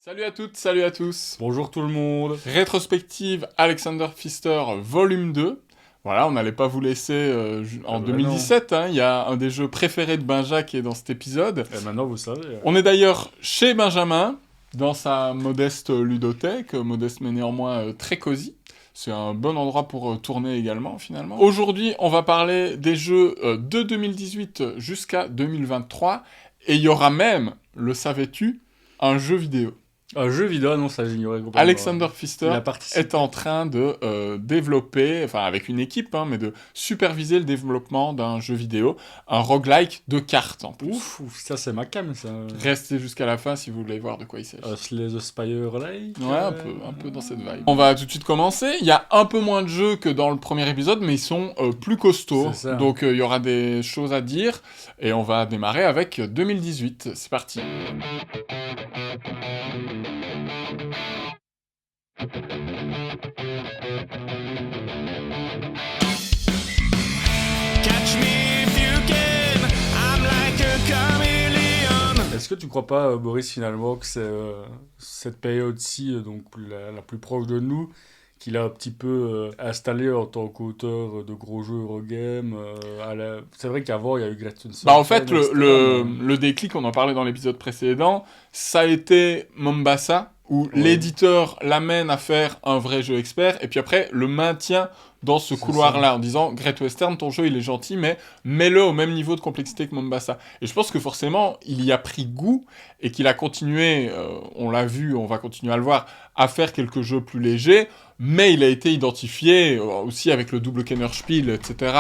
Salut à toutes, salut à tous. Bonjour tout le monde. Rétrospective Alexander Pfister volume 2. Voilà, on n'allait pas vous laisser en 2017, hein, il y a un des jeux préférés de Benja qui est dans cet épisode. Et maintenant vous savez. On est d'ailleurs chez Benjamin, dans sa modeste ludothèque, modeste mais néanmoins très cosy. C'est un bon endroit pour tourner également, finalement. Aujourd'hui, on va parler des jeux de 2018 jusqu'à 2023, et il y aura même, le savais-tu, un jeu vidéo. Un jeu vidéo, non, ça j'ignorais complètement. Alexander Pfister Il a participé. est en train de développer, enfin avec une équipe, hein, mais de superviser le développement d'un jeu vidéo, un roguelike de cartes en plus. Ouf, ça c'est ma cam ça. Restez jusqu'à la fin si vous voulez voir de quoi il s'agit. Slay the Spire Lake. Ouais, un peu dans cette vibe. On va tout de suite commencer. Il y a un peu moins de jeux que dans le premier épisode, mais ils sont plus costauds. C'est ça. Donc il y aura des choses à dire. Et on va démarrer avec 2018. C'est parti. Catch me if you can, I'm like a chameleon. Est-ce que tu crois pas, Boris, finalement, que c'est cette période-ci, donc la plus proche de nous, qu'il a un petit peu installé en tant qu'auteur de gros jeux Eurogame C'est vrai qu'avant, il y a eu Gretchen Bah en fait, le déclic, on en parlait dans l'épisode précédent, ça a été Mombasa, où Ouais. l'éditeur l'amène à faire un vrai jeu expert, et puis après, le maintient dans ce C'est couloir-là, en disant, Great Western, ton jeu, il est gentil, mais mets-le au même niveau de complexité que Mombasa. Et je pense que forcément, il y a pris goût, et qu'il a continué, on l'a vu, on va continuer à le voir, à faire quelques jeux plus légers, mais il a été identifié, aussi avec le double Kennerspiel, etc.,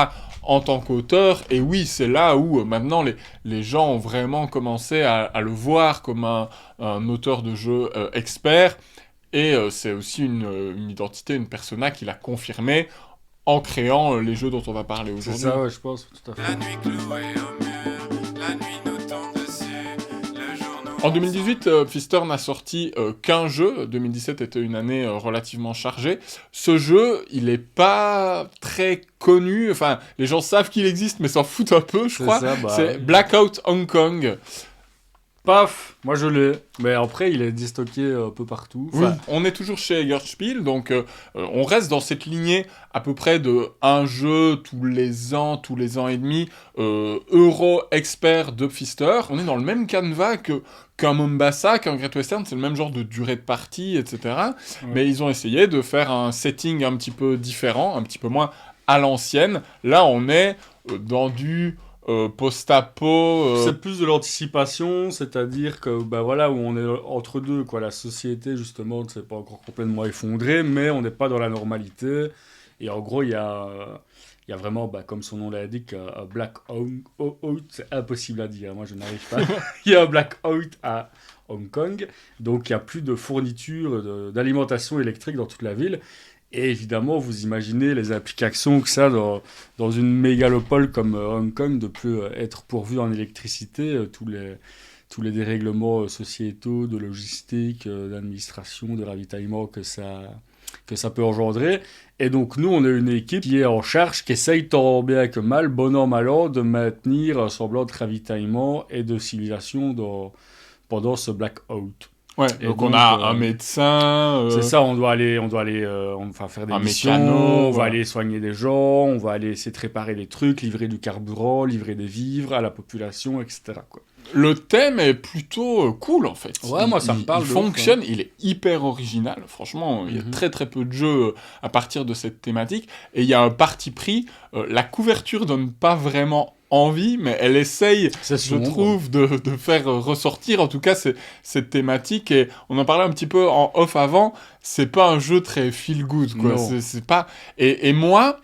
en tant qu'auteur, et oui, c'est là où maintenant les gens ont vraiment commencé à le voir comme un auteur de jeux expert, et c'est aussi une identité, une persona qu'il a confirmé en créant les jeux dont on va parler C'est aujourd'hui. ça, ouais, je pense, tout à fait. La nuit clouée au mur, la nuit nous tombe dessus, le jour nous... En 2018, Pfister n'a sorti qu'un jeu. 2017 était une année relativement chargée. Ce jeu, il est pas très connu. Enfin, les gens savent qu'il existe, mais s'en foutent un peu, je C'est crois. ça, bah, C'est oui. Blackout Hong Kong. Paf, moi je l'ai. Mais après, il est déstocké un peu partout. Oui, Enfin, on est toujours chez Egerspiel, donc on reste dans cette lignée à peu près de un jeu tous les ans et demi, euro expert de Pfister. On est dans le même canevas qu'un Mombasa, qu'un Great Western, c'est le même genre de durée de partie, etc. Ouais. Mais ils ont essayé de faire un setting un petit peu différent, un petit peu moins à l'ancienne. Là, on est dans du post-apo... c'est plus de l'anticipation, c'est-à-dire que bah voilà où on est entre deux quoi. La société justement ne s'est pas encore complètement effondrée, mais on n'est pas dans la normalité. Et en gros, il y a vraiment, bah, comme son nom l'indique, un blackout. C'est impossible à dire. Moi, je n'arrive pas. Il y a un blackout à Hong Kong, donc il n'y a plus de fourniture d'alimentation électrique dans toute la ville. Et évidemment, vous imaginez les implications que ça dans une mégalopole comme Hong Kong de plus être pourvu en électricité, tous les dérèglements sociétaux, de logistique, d'administration, de ravitaillement que ça peut engendrer. Et donc nous, on est une équipe qui est en charge, qui essaye tant bien que mal, bon an, mal an, de maintenir un semblant de ravitaillement et de civilisation pendant ce blackout. Ouais, Et donc donc, on a un médecin... C'est ça, on doit aller, on va faire des un missions, mécano, on va voilà. aller soigner des gens, on va aller essayer de réparer des trucs, livrer du carburant, livrer des vivres à la population, etc. quoi. Le thème est plutôt cool en fait. Ouais, moi, ça me parle Il de ouf, fonctionne, il est hyper original. Franchement, il y a Mhm. très très peu de jeux à partir de cette thématique. Et il y a un parti pris. La couverture donne pas vraiment envie, mais elle essaye, C'est je sombre. trouve, de faire ressortir en tout cas cette thématique. Et on en parlait un petit peu en off avant. C'est pas un jeu très feel good, quoi. Non. C'est pas. Et moi.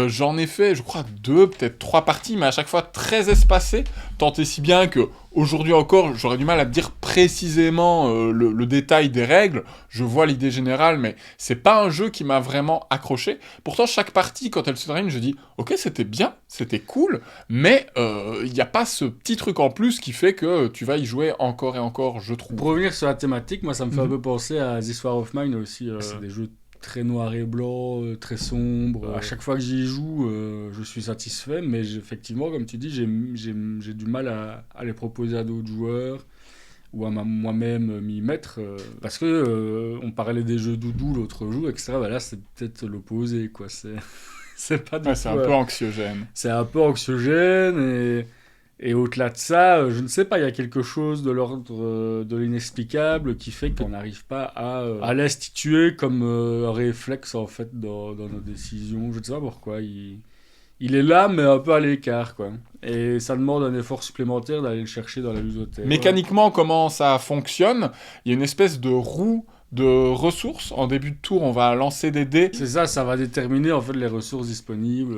J'en ai fait, je crois, 2, peut-être 3 parties, mais à chaque fois très espacées, tant et si bien que aujourd'hui encore, j'aurais du mal à te dire précisément le détail des règles. Je vois l'idée générale, mais c'est pas un jeu qui m'a vraiment accroché. Pourtant, chaque partie, quand elle se termine, je dis, ok, c'était bien, c'était cool, mais il n'y a pas ce petit truc en plus qui fait que tu vas y jouer encore et encore, je trouve. Pour revenir sur la thématique, moi, ça me fait un Mhm. peu penser à This War of Mine aussi. C'est des jeux très noir et blanc, très sombres. À chaque fois que j'y joue, je suis satisfait, mais effectivement, comme tu dis, j'ai du mal à les proposer à d'autres joueurs. ou à moi-même m'y mettre. Parce que on parlait des jeux doudou l'autre jour, etc. Bah là, c'est peut-être l'opposé, quoi. C'est pas du tout... c'est un peu anxiogène. C'est un peu anxiogène et au-delà de ça, je ne sais pas, il y a quelque chose de l'ordre de l'inexplicable qui fait qu'on n'arrive pas à l'instituer comme un réflexe en fait dans nos décisions. Je ne sais pas pourquoi. Il est là, mais un peu à l'écart, quoi. Et ça demande un effort supplémentaire d'aller le chercher dans la ludothèque. Mécaniquement, comment ça fonctionne? Il y a une espèce de roue de ressources. En début de tour, on va lancer des dés. C'est ça va déterminer en fait les ressources disponibles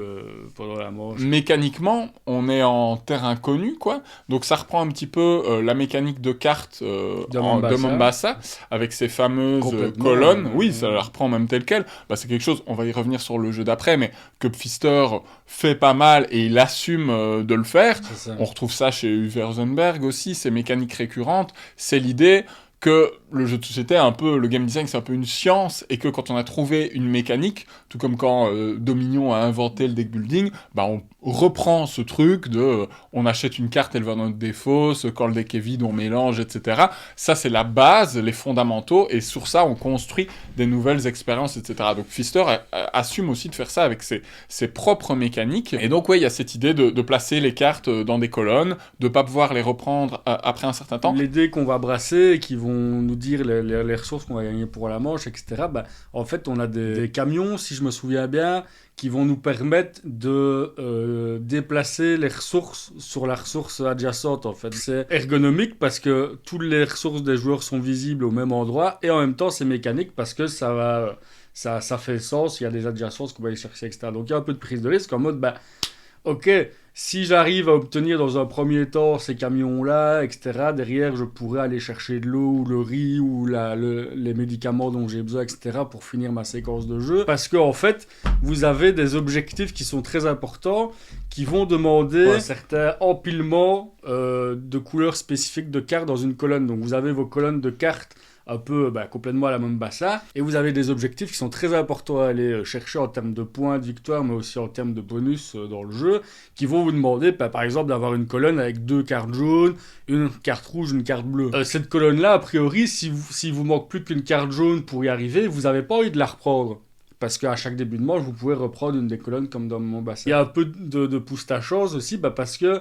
pendant la manche. Mécaniquement, on est en terre inconnue, quoi. Donc ça reprend un petit peu la mécanique de cartes de Mombasa, avec ses fameuses colonnes. Oui, ça la reprend même telle quelle. Bah, c'est quelque chose, on va y revenir sur le jeu d'après, mais que Pfister fait pas mal et il assume de le faire. On retrouve ça chez Uwe Rosenberg aussi, ces mécaniques récurrentes. C'est l'idée que le jeu de société, un peu, le game design, c'est un peu une science, et que quand on a trouvé une mécanique, tout comme quand Dominion a inventé le deck building, bah on reprend ce truc de on achète une carte, elle va dans notre défausse, quand le deck est vide, on mélange, etc. Ça, c'est la base, les fondamentaux, et sur ça, on construit des nouvelles expériences, etc. Donc Pfister assume aussi de faire ça avec ses propres mécaniques. Et donc, ouais, il y a cette idée de placer les cartes dans des colonnes, de pas pouvoir les reprendre après un certain temps. Les dés qu'on va brasser et qui vont nous dire les ressources qu'on va gagner pour la manche, etc. Bah, en fait, on a des camions, si je me souviens bien, qui vont nous permettre de déplacer les ressources sur la ressource adjacente. En fait, c'est ergonomique parce que toutes les ressources des joueurs sont visibles au même endroit, et en même temps, c'est mécanique parce que ça fait sens. Il y a des adjacences qu'on va aller chercher, etc. Donc, il y a un peu de prise de risque en mode, bah, ok, si j'arrive à obtenir dans un premier temps ces camions-là, etc., derrière, je pourrais aller chercher de l'eau, ou le riz, ou les médicaments dont j'ai besoin, etc., pour finir ma séquence de jeu. Parce qu'en fait, vous avez des objectifs qui sont très importants, qui vont demander un certain empilement de couleurs spécifiques de cartes dans une colonne. Donc vous avez vos colonnes de cartes un peu complètement à la Mombasa, et vous avez des objectifs qui sont très importants à aller chercher en termes de points de victoire, mais aussi en termes de bonus dans le jeu, qui vont vous demander par exemple d'avoir une colonne avec 2 cartes jaunes, une carte rouge, une carte bleue. Cette colonne-là, a priori, si vous manque plus qu'une carte jaune pour y arriver, vous n'avez pas envie de la reprendre. Parce qu'à chaque début de manche, vous pouvez reprendre une des colonnes comme dans Mombasa. Il y a un peu de pouce ta chance aussi, parce que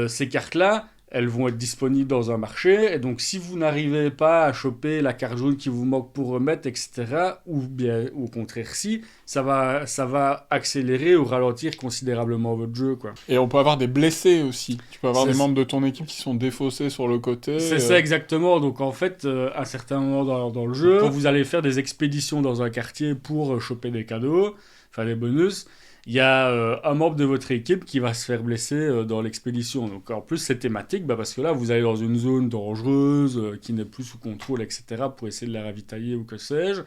ces cartes-là, elles vont être disponibles dans un marché, et donc si vous n'arrivez pas à choper la carte jaune qui vous manque pour remettre, etc., ou bien au contraire si, ça va accélérer ou ralentir considérablement votre jeu, quoi. Et on peut avoir des blessés aussi. Tu peux avoir des membres de ton équipe qui sont défaussés sur le côté. C'est ça exactement. Donc en fait, à un certain moment dans le jeu, quand vous allez faire des expéditions dans un quartier pour choper des cadeaux, enfin des bonus, il y a un membre de votre équipe qui va se faire blesser dans l'expédition. Donc en plus, c'est thématique, parce que là, vous allez dans une zone dangereuse qui n'est plus sous contrôle, etc., pour essayer de la ravitailler ou que sais-je.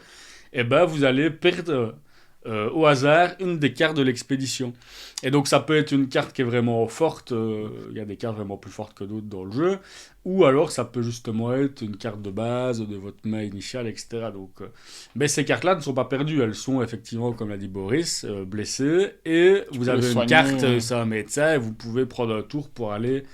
Et vous allez perdre au hasard une des cartes de l'expédition. Et donc ça peut être une carte qui est vraiment forte, il y a des cartes vraiment plus fortes que d'autres dans le jeu, ou alors ça peut justement être une carte de base de votre main initiale, etc. Donc, mais ces cartes-là ne sont pas perdues, elles sont effectivement, comme l'a dit Boris, blessées, et vous avez une carte, c'est un médecin, et vous pouvez prendre un tour pour aller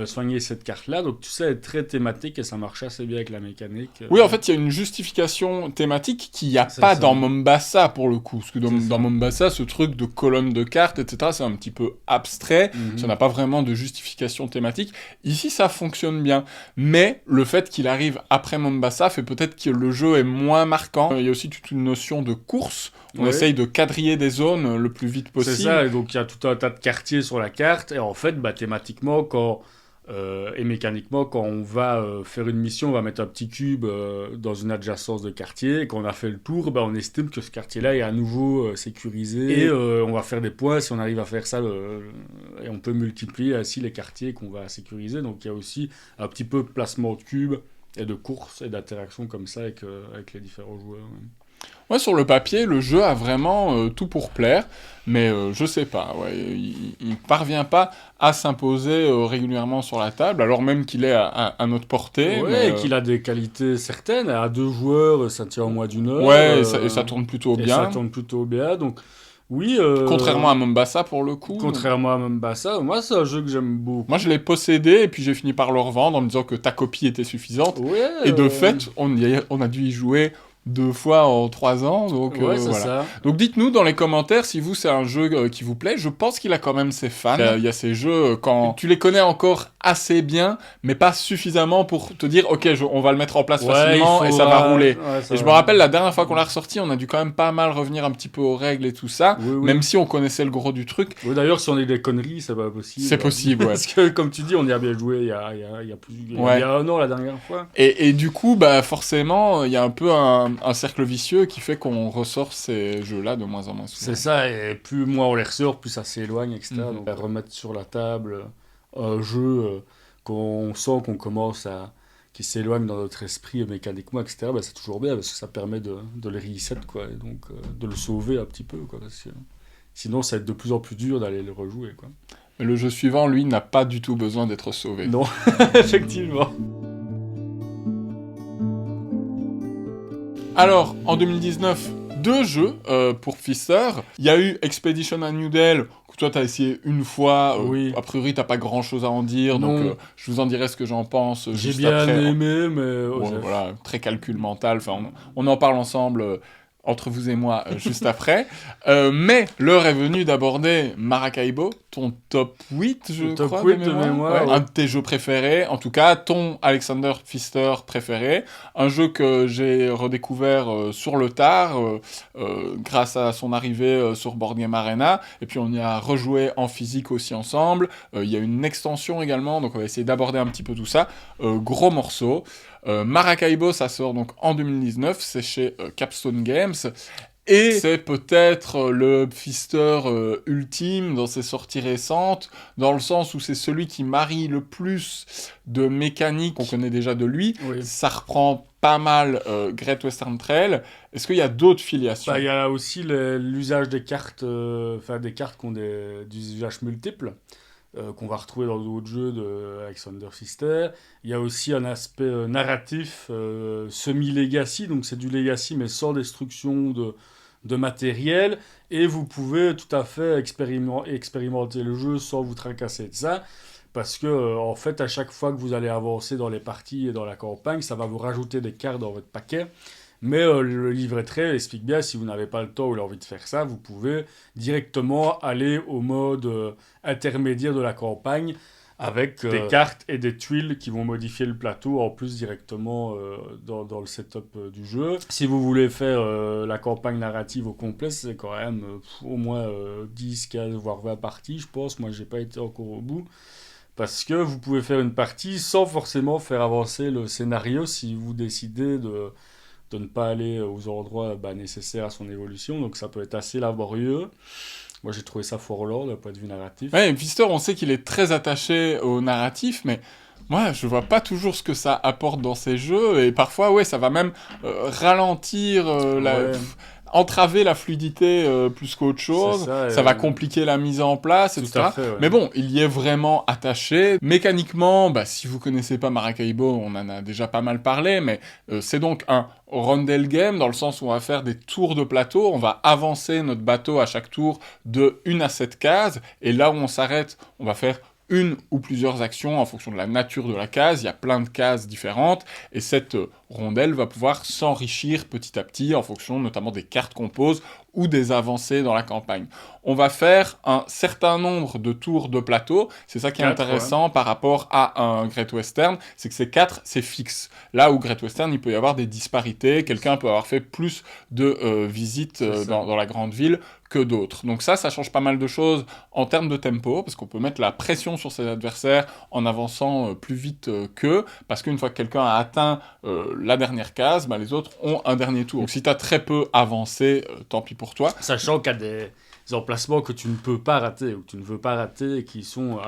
soigner cette carte-là. Donc tout ça est très thématique et ça marche assez bien avec la mécanique. Oui, en fait, il y a une justification thématique qu'il n'y a pas dans Mombasa, pour le coup. Parce que dans Mombasa, ce truc de colonne de cartes, etc., c'est un petit peu abstrait. Ça n'a pas vraiment de justification thématique. Ici, ça fonctionne bien. Mais le fait qu'il arrive après Mombasa fait peut-être que le jeu est moins marquant. Il y a aussi toute une notion de course. On essaye de quadriller des zones le plus vite possible. C'est ça, et donc il y a tout un tas de quartiers sur la carte. Et en fait, thématiquement, et mécaniquement, quand on va faire une mission, on va mettre un petit cube dans une adjacence de quartier, et quand on a fait le tour, on estime que ce quartier-là est à nouveau sécurisé, et on va faire des points si on arrive à faire ça, et on peut multiplier ainsi les quartiers qu'on va sécuriser. Donc il y a aussi un petit peu de placement de cubes, et de courses, et d'interactions comme ça avec les différents joueurs. Ouais, sur le papier, le jeu a vraiment tout pour plaire, mais je sais pas, il parvient pas à s'imposer régulièrement sur la table, alors même qu'il est à notre portée. Ouais, et qu'il a des qualités certaines. À 2 joueurs, ça tient en moins d'1 heure. Ouais, et ça tourne plutôt bien. Ça tourne plutôt bien, donc Oui. Contrairement à Mombasa, pour le coup. Contrairement à Mombasa, moi, c'est un jeu que j'aime beaucoup. Moi, je l'ai possédé, et puis j'ai fini par le revendre en me disant que ta copie était suffisante. Ouais, Et de fait, on a dû y jouer 2 fois en 3 ans, donc ouais, c'est voilà. ça. Donc dites-nous dans les commentaires si vous, c'est un jeu qui vous plaît. Je pense qu'il a quand même ses fans. Il y a ces jeux, quand tu les connais encore assez bien, mais pas suffisamment pour te dire, ok, on va le mettre en place facilement et ça va rouler. Ouais, ça Et je me va. rappelle, la dernière fois qu'on l'a ressorti, on a dû quand même pas mal revenir un petit peu aux règles et tout ça, Oui, oui. même si on connaissait le gros du truc. Oui, d'ailleurs, si on est des conneries, c'est pas possible. C'est possible, ouais. Parce que, comme tu dis, on y a bien joué il y a Ouais. 1 an la dernière fois. Et du coup, bah forcément, il y a un peu un cercle vicieux qui fait qu'on ressort ces jeux-là de moins en moins souvent. C'est ça, et plus moins on les ressort, plus ça s'éloigne, etc. Mhm. Donc, remettre sur la table un jeu qu'on sent qu'on commence à. Qui s'éloigne dans notre esprit mécaniquement, etc. Bah, c'est toujours bien parce que ça permet de le reset, quoi, et donc de le sauver un petit peu, quoi. Parce que sinon, ça va être de plus en plus dur d'aller le rejouer, quoi. Mais le jeu suivant, lui, n'a pas du tout besoin d'être sauvé. Non, effectivement. Alors, en 2019, 2 jeux pour Pfister. Il y a eu Expedition à New Delhi, que toi t'as essayé une fois. Oui. A priori, t'as pas grand chose à en dire, Non. donc je vous en dirai ce que j'en pense J'ai juste bien après. aimé, mais. Ouais, voilà, très calcul mental. Enfin, on en parle ensemble. Entre vous et moi, juste après. Mais l'heure est venue d'aborder Maracaibo, ton top 8, je Top crois, 8 de mémoire, ouais. Un de tes jeux préférés, en tout cas, ton Alexander Pfister préféré. Un jeu que j'ai redécouvert sur le tard, grâce à son arrivée sur Board Game Arena. Et puis on y a rejoué en physique aussi ensemble. Il y a une extension également, donc on va essayer d'aborder un petit peu tout ça. Gros morceau. Maracaibo, ça sort donc en 2019, c'est chez Capstone Games. Et c'est peut-être le Pfister ultime dans ses sorties récentes, dans le sens où c'est celui qui marie le plus de mécaniques qu'on connaît déjà de lui. Oui. Ça reprend pas mal Great Western Trail. Est-ce qu'il y a d'autres filiations ? Bah, il y a aussi l'usage des cartes, des cartes qui ont des usages multiples. Qu'on va retrouver dans d'autres jeux de Alexander Pfister. Il y a aussi un aspect narratif semi-legacy, donc c'est du legacy mais sans destruction de matériel, et vous pouvez tout à fait expérimenter le jeu sans vous tracasser de ça, parce que en fait à chaque fois que vous allez avancer dans les parties et dans la campagne, ça va vous rajouter des cartes dans votre paquet. Mais le livret trait explique bien, si vous n'avez pas le temps ou l'envie de faire ça, vous pouvez directement aller au mode intermédiaire de la campagne avec des cartes et des tuiles qui vont modifier le plateau en plus directement dans le setup du jeu. Si vous voulez faire la campagne narrative au complet, c'est quand même au moins 10, 15, voire 20 parties, je pense. Moi, j'ai pas été encore au bout. Parce que vous pouvez faire une partie sans forcément faire avancer le scénario si vous décidez de ne pas aller aux endroits nécessaires à son évolution, donc ça peut être assez laborieux. Moi j'ai trouvé ça fort lourd d'un point de vue narratif. Ouais, Pfister, on sait qu'il est très attaché au narratif, mais moi je vois pas toujours ce que ça apporte dans ces jeux, et parfois ouais, ça va même ralentir entraver la fluidité plus qu'autre chose, ça va compliquer la mise en place, etc. Fait, ouais. Mais bon, il y est vraiment attaché. Mécaniquement, si vous connaissez pas Maracaibo, on en a déjà pas mal parlé, mais c'est donc un rondel game, dans le sens où on va faire des tours de plateau, on va avancer notre bateau à chaque tour de 1 à 7 cases, et là où on s'arrête, on va faire une ou plusieurs actions en fonction de la nature de la case. Il y a plein de cases différentes, et cette rondelle va pouvoir s'enrichir petit à petit en fonction notamment des cartes qu'on pose ou des avancées dans la campagne. On va faire un certain nombre de tours de plateau, c'est ça qui est intéressant par rapport à un Great Western, c'est que ces 4, c'est fixe. Là où Great Western, il peut y avoir des disparités, quelqu'un peut avoir fait plus de visites dans la grande ville que d'autres. Donc ça change pas mal de choses en termes de tempo, parce qu'on peut mettre la pression sur ses adversaires en avançant plus vite qu'eux, parce qu'une fois que quelqu'un a atteint la dernière case, les autres ont un dernier tour. Donc si t'as très peu avancé, tant pis pour toi. Sachant qu'il y a des emplacements que tu ne peux pas rater, ou que tu ne veux pas rater, et qui sont...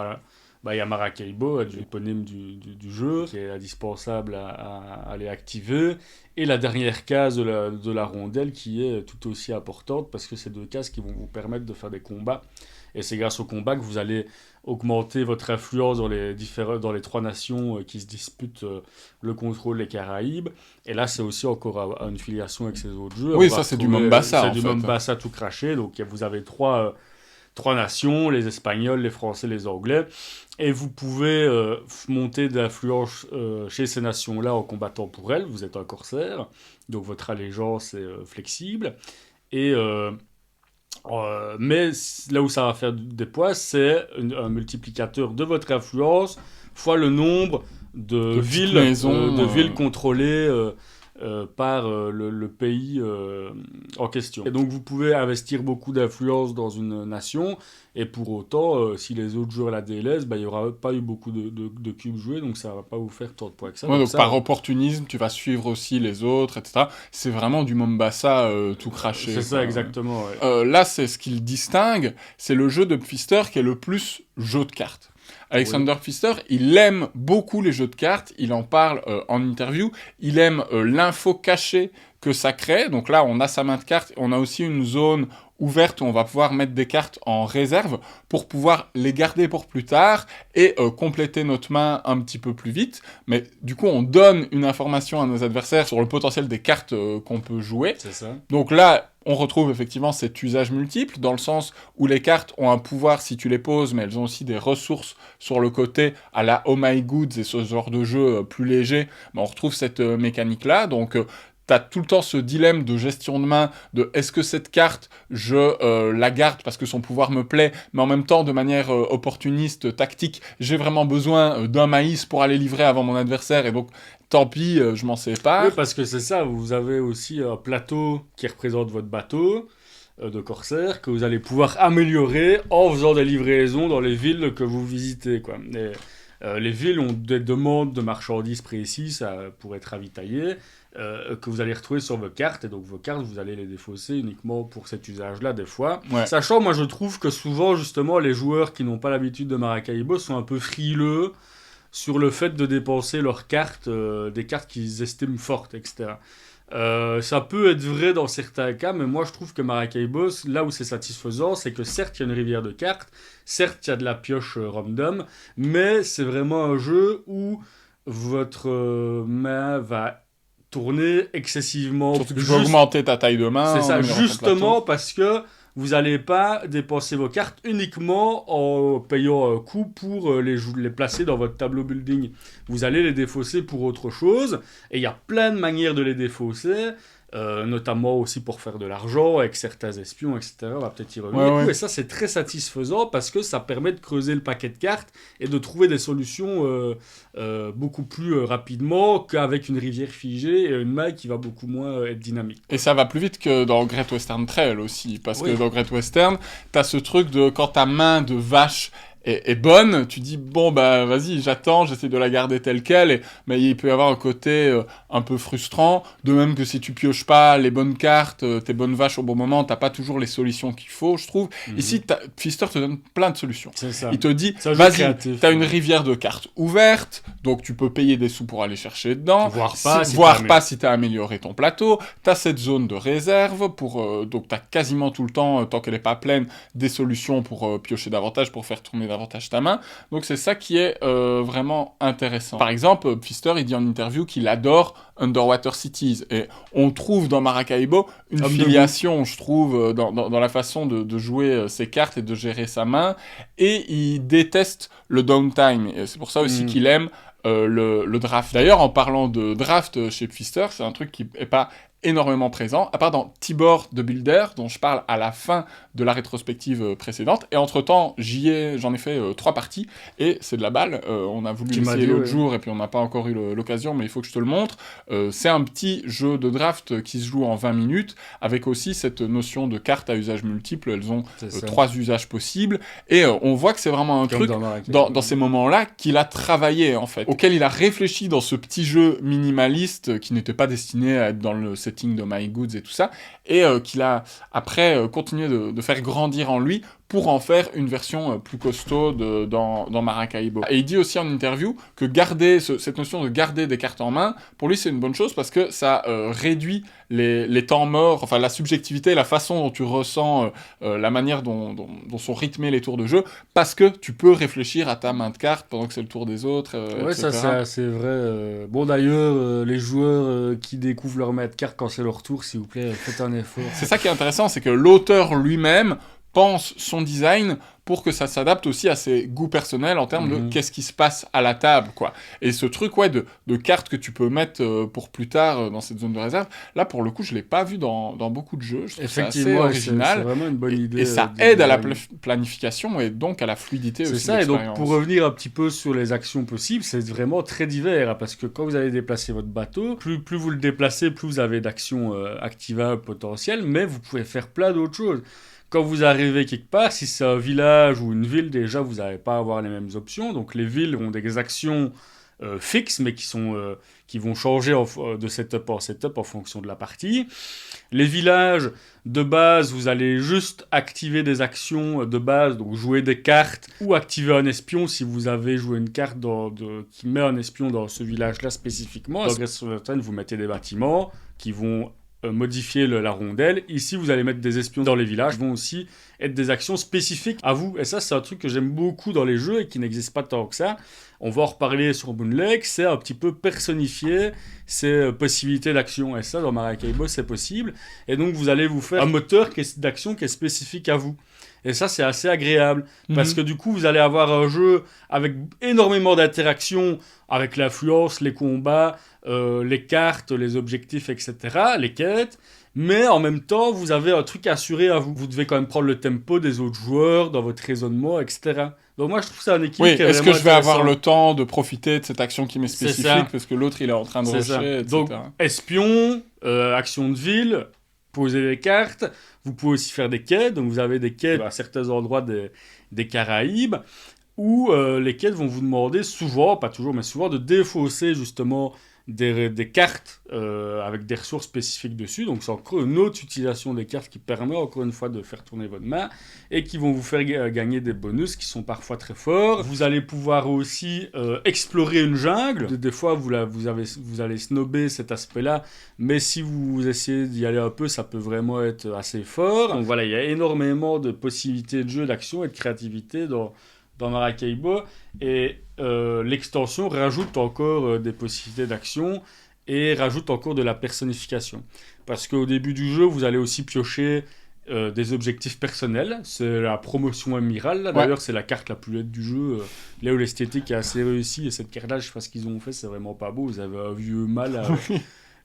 il y a Maracaibo, du éponyme du jeu, qui est indispensable à aller activer, et la dernière case de la rondelle qui est tout aussi importante, parce que c'est 2 cases qui vont vous permettre de faire des combats Et c'est grâce au combat que vous allez augmenter votre influence dans dans les 3 nations qui se disputent le contrôle des Caraïbes. Et là, c'est aussi encore à une filiation avec ces autres jeux. Oui, On va ça, c'est du retrouver- Mombasa, C'est en du fait. Mombasa tout craché. Donc, vous avez trois nations, les Espagnols, les Français, les Anglais. Et vous pouvez monter d'influence chez ces nations-là en combattant pour elles. Vous êtes un corsaire, donc votre allégeance est flexible. Et, mais là où ça va faire des poids, c'est un multiplicateur de votre influence fois le nombre de De villes, petites maisons, de villes contrôlées par le pays en question. Et donc vous pouvez investir beaucoup d'influence dans une nation, et pour autant, si les autres joueurs la délaissent, il n'y aura pas eu beaucoup de cubes joués, donc ça ne va pas vous faire tant de points que ça. Ouais, donc ça, par opportunisme, tu vas suivre aussi les autres, etc. C'est vraiment du Mombasa tout craché. c'est ça, quoi. exactement. Ouais. Là, c'est ce qui le distingue, c'est le jeu de Pfister qui est le plus jeu de cartes. Alexander Pfister, il aime beaucoup les jeux de cartes, il en parle en interview, il aime l'info cachée que ça crée. Donc là, on a sa main de cartes, on a aussi une zone ouverte où on va pouvoir mettre des cartes en réserve pour pouvoir les garder pour plus tard et compléter notre main un petit peu plus vite. Mais du coup, on donne une information à nos adversaires sur le potentiel des cartes qu'on peut jouer. C'est ça. Donc là, on retrouve effectivement cet usage multiple, dans le sens où les cartes ont un pouvoir si tu les poses, mais elles ont aussi des ressources sur le côté, à la Oh My Goods et ce genre de jeu plus léger. On retrouve cette mécanique-là, donc t'as tout le temps ce dilemme de gestion de main, de est-ce que cette carte, je la garde parce que son pouvoir me plaît, mais en même temps, de manière opportuniste, tactique, j'ai vraiment besoin d'un maïs pour aller livrer avant mon adversaire, et donc tant pis, je m'en sépare. Oui, parce que c'est ça, vous avez aussi un plateau qui représente votre bateau de corsaire que vous allez pouvoir améliorer en faisant des livraisons dans les villes que vous visitez, quoi. Et, les villes ont des demandes de marchandises précises pour être ravitaillées, que vous allez retrouver sur vos cartes, et donc vos cartes, vous allez les défausser uniquement pour cet usage-là, des fois. Ouais. Sachant, moi, je trouve que souvent, justement, les joueurs qui n'ont pas l'habitude de Maracaibo sont un peu frileux sur le fait de dépenser leurs cartes, des cartes qu'ils estiment fortes, etc. Ça peut être vrai dans certains cas, mais moi je trouve que Maracaibo, là où c'est satisfaisant, c'est que certes il y a une rivière de cartes, certes il y a de la pioche random, mais c'est vraiment un jeu où votre main va tourner excessivement. Surtout que tu peux augmenter ta taille de main. C'est ça, en améliorant ton justement plateau. parce que vous n'allez pas dépenser vos cartes uniquement en payant un coût pour les placer dans votre tableau building. Vous allez les défausser pour autre chose, et il y a plein de manières de les défausser, notamment aussi pour faire de l'argent avec certains espions, etc. On va peut-être y revenir. Ouais. Et ça, c'est très satisfaisant parce que ça permet de creuser le paquet de cartes et de trouver des solutions beaucoup plus rapidement qu'avec une rivière figée et une maille qui va beaucoup moins être dynamique. Et ça va plus vite que dans Great Western Trail aussi, parce Oui. que dans Great Western, t'as ce truc de quand ta main de vache est bonne, tu dis bon bah vas-y, j'attends, j'essaie de la garder telle quelle, mais il peut y avoir un côté un peu frustrant, de même que si tu pioches pas les bonnes cartes, tes bonnes vaches au bon moment, t'as pas toujours les solutions qu'il faut, je trouve. Ici, Pfister te donne plein de solutions. C'est ça. Il te dit, C'est un jeu vas-y, créatif. t'as une rivière de cartes ouverte, donc tu peux payer des sous pour aller chercher dedans. Voire pas si voire t'as pas si t'as amélioré ton plateau. T'as cette zone de réserve pour, donc t'as quasiment tout le temps, tant qu'elle est pas pleine, des solutions pour piocher davantage, pour faire tourner davantage ta main. Donc c'est ça qui est vraiment intéressant. Par exemple, Pfister, il dit en interview qu'il adore Underwater Cities, et on trouve dans Maracaibo une filiation, je trouve, dans la façon de jouer ses cartes et de gérer sa main, et il déteste le downtime, et c'est pour ça aussi qu'il aime le draft. D'ailleurs, en parlant de draft chez Pfister, c'est un truc qui est pas énormément présent, à part dans Tibor de Builder, dont je parle à la fin de la rétrospective précédente, et entre-temps, j'en ai fait 3 parties, et c'est de la balle, on a voulu l'essayer l'autre jour, et puis on n'a pas encore eu l'occasion, mais il faut que je te le montre. C'est un petit jeu de draft qui se joue en 20 minutes, avec aussi cette notion de cartes à usage multiple, elles ont 3 usages possibles, et on voit que c'est vraiment un Comme truc, dans ces moments-là, qu'il a travaillé, en fait, auquel il a réfléchi dans ce petit jeu minimaliste, qui n'était pas destiné à être dans le setting de My Goods et tout ça, et qu'il a après continué de faire grandir en lui pour en faire une version plus costaud dans Maracaibo. Et il dit aussi en interview que cette notion de garder des cartes en main, pour lui c'est une bonne chose parce que ça réduit les temps morts, enfin la subjectivité, la façon dont tu ressens, la manière dont sont rythmés les tours de jeu, parce que tu peux réfléchir à ta main de cartes pendant que c'est le tour des autres, Ouais, etc. ça c'est vrai. Bon d'ailleurs, les joueurs qui découvrent leur main de cartes quand c'est leur tour, s'il vous plaît, faites un effort. C'est ça qui est intéressant, c'est que l'auteur lui-même pense son design pour que ça s'adapte aussi à ses goûts personnels en termes de qu'est-ce qui se passe à la table, quoi. Et ce truc, de cartes que tu peux mettre pour plus tard dans cette zone de réserve, là, pour le coup, je l'ai pas vu dans beaucoup de jeux. Je trouve que c'est assez original. C'est vraiment une bonne idée. Et ça aide à la planification et donc à la fluidité aussi de C'est ça, et donc l'expérience. pour revenir un petit peu sur les actions possibles, c'est vraiment très divers, hein, parce que quand vous allez déplacer votre bateau, plus vous le déplacez, plus vous avez d'actions activables potentielles, mais vous pouvez faire plein d'autres choses. Quand vous arrivez quelque part, si c'est un village ou une ville, déjà, vous n'allez pas avoir les mêmes options. Donc les villes ont des actions fixes, mais qui vont changer de setup en setup en fonction de la partie. Les villages, de base, vous allez juste activer des actions de base, donc jouer des cartes ou activer un espion si vous avez joué une carte qui met un espion dans ce village-là spécifiquement. Dans Grace of Time, vous mettez des bâtiments qui vont modifier la rondelle. Ici, vous allez mettre des espions dans les villages, qui vont aussi être des actions spécifiques à vous. Et ça, c'est un truc que j'aime beaucoup dans les jeux et qui n'existe pas tant que ça. On va en reparler sur Moon Lake, c'est un petit peu personnifier ces possibilités d'action. Et ça, dans Maracaibo, c'est possible. Et donc, vous allez vous faire un moteur d'action qui est spécifique à vous. Et ça, c'est assez agréable. Parce que du coup, vous allez avoir un jeu avec énormément d'interactions avec l'affluence, les combats, les cartes, les objectifs, etc., les quêtes. Mais en même temps, vous avez un truc assuré à vous. Vous devez quand même prendre le tempo des autres joueurs dans votre raisonnement, etc. Donc moi, je trouve ça un équilibre qui est est-ce vraiment que je vais avoir intéressant. le temps de profiter de cette action qui m'est C'est spécifique ça. parce que l'autre, il est en train de C'est ça. rusher, etc. Donc, espion, action de ville, poser des cartes. Vous pouvez aussi faire des quêtes. Donc, vous avez des quêtes à certains endroits des Caraïbes où les quêtes vont vous demander souvent, pas toujours, mais souvent, de défausser justement des cartes avec des ressources spécifiques dessus. Donc, c'est encore une autre utilisation des cartes qui permet encore une fois de faire tourner votre main et qui vont vous faire gagner des bonus qui sont parfois très forts. Vous allez pouvoir aussi explorer une jungle. Des fois, vous allez snobber cet aspect-là, mais si vous essayez d'y aller un peu, ça peut vraiment être assez fort. Donc voilà, il y a énormément de possibilités de jeu, d'action et de créativité dans Maracaibo, et l'extension rajoute encore des possibilités d'action et rajoute encore de la personnification. Parce qu'au début du jeu, vous allez aussi piocher des objectifs personnels. C'est la promotion amirale, là. D'ailleurs, c'est la carte la plus laide du jeu. Là où l'esthétique est assez réussie, et cette carte-là, je sais pas ce qu'ils ont fait, c'est vraiment pas beau. Vous avez un vieux mâle,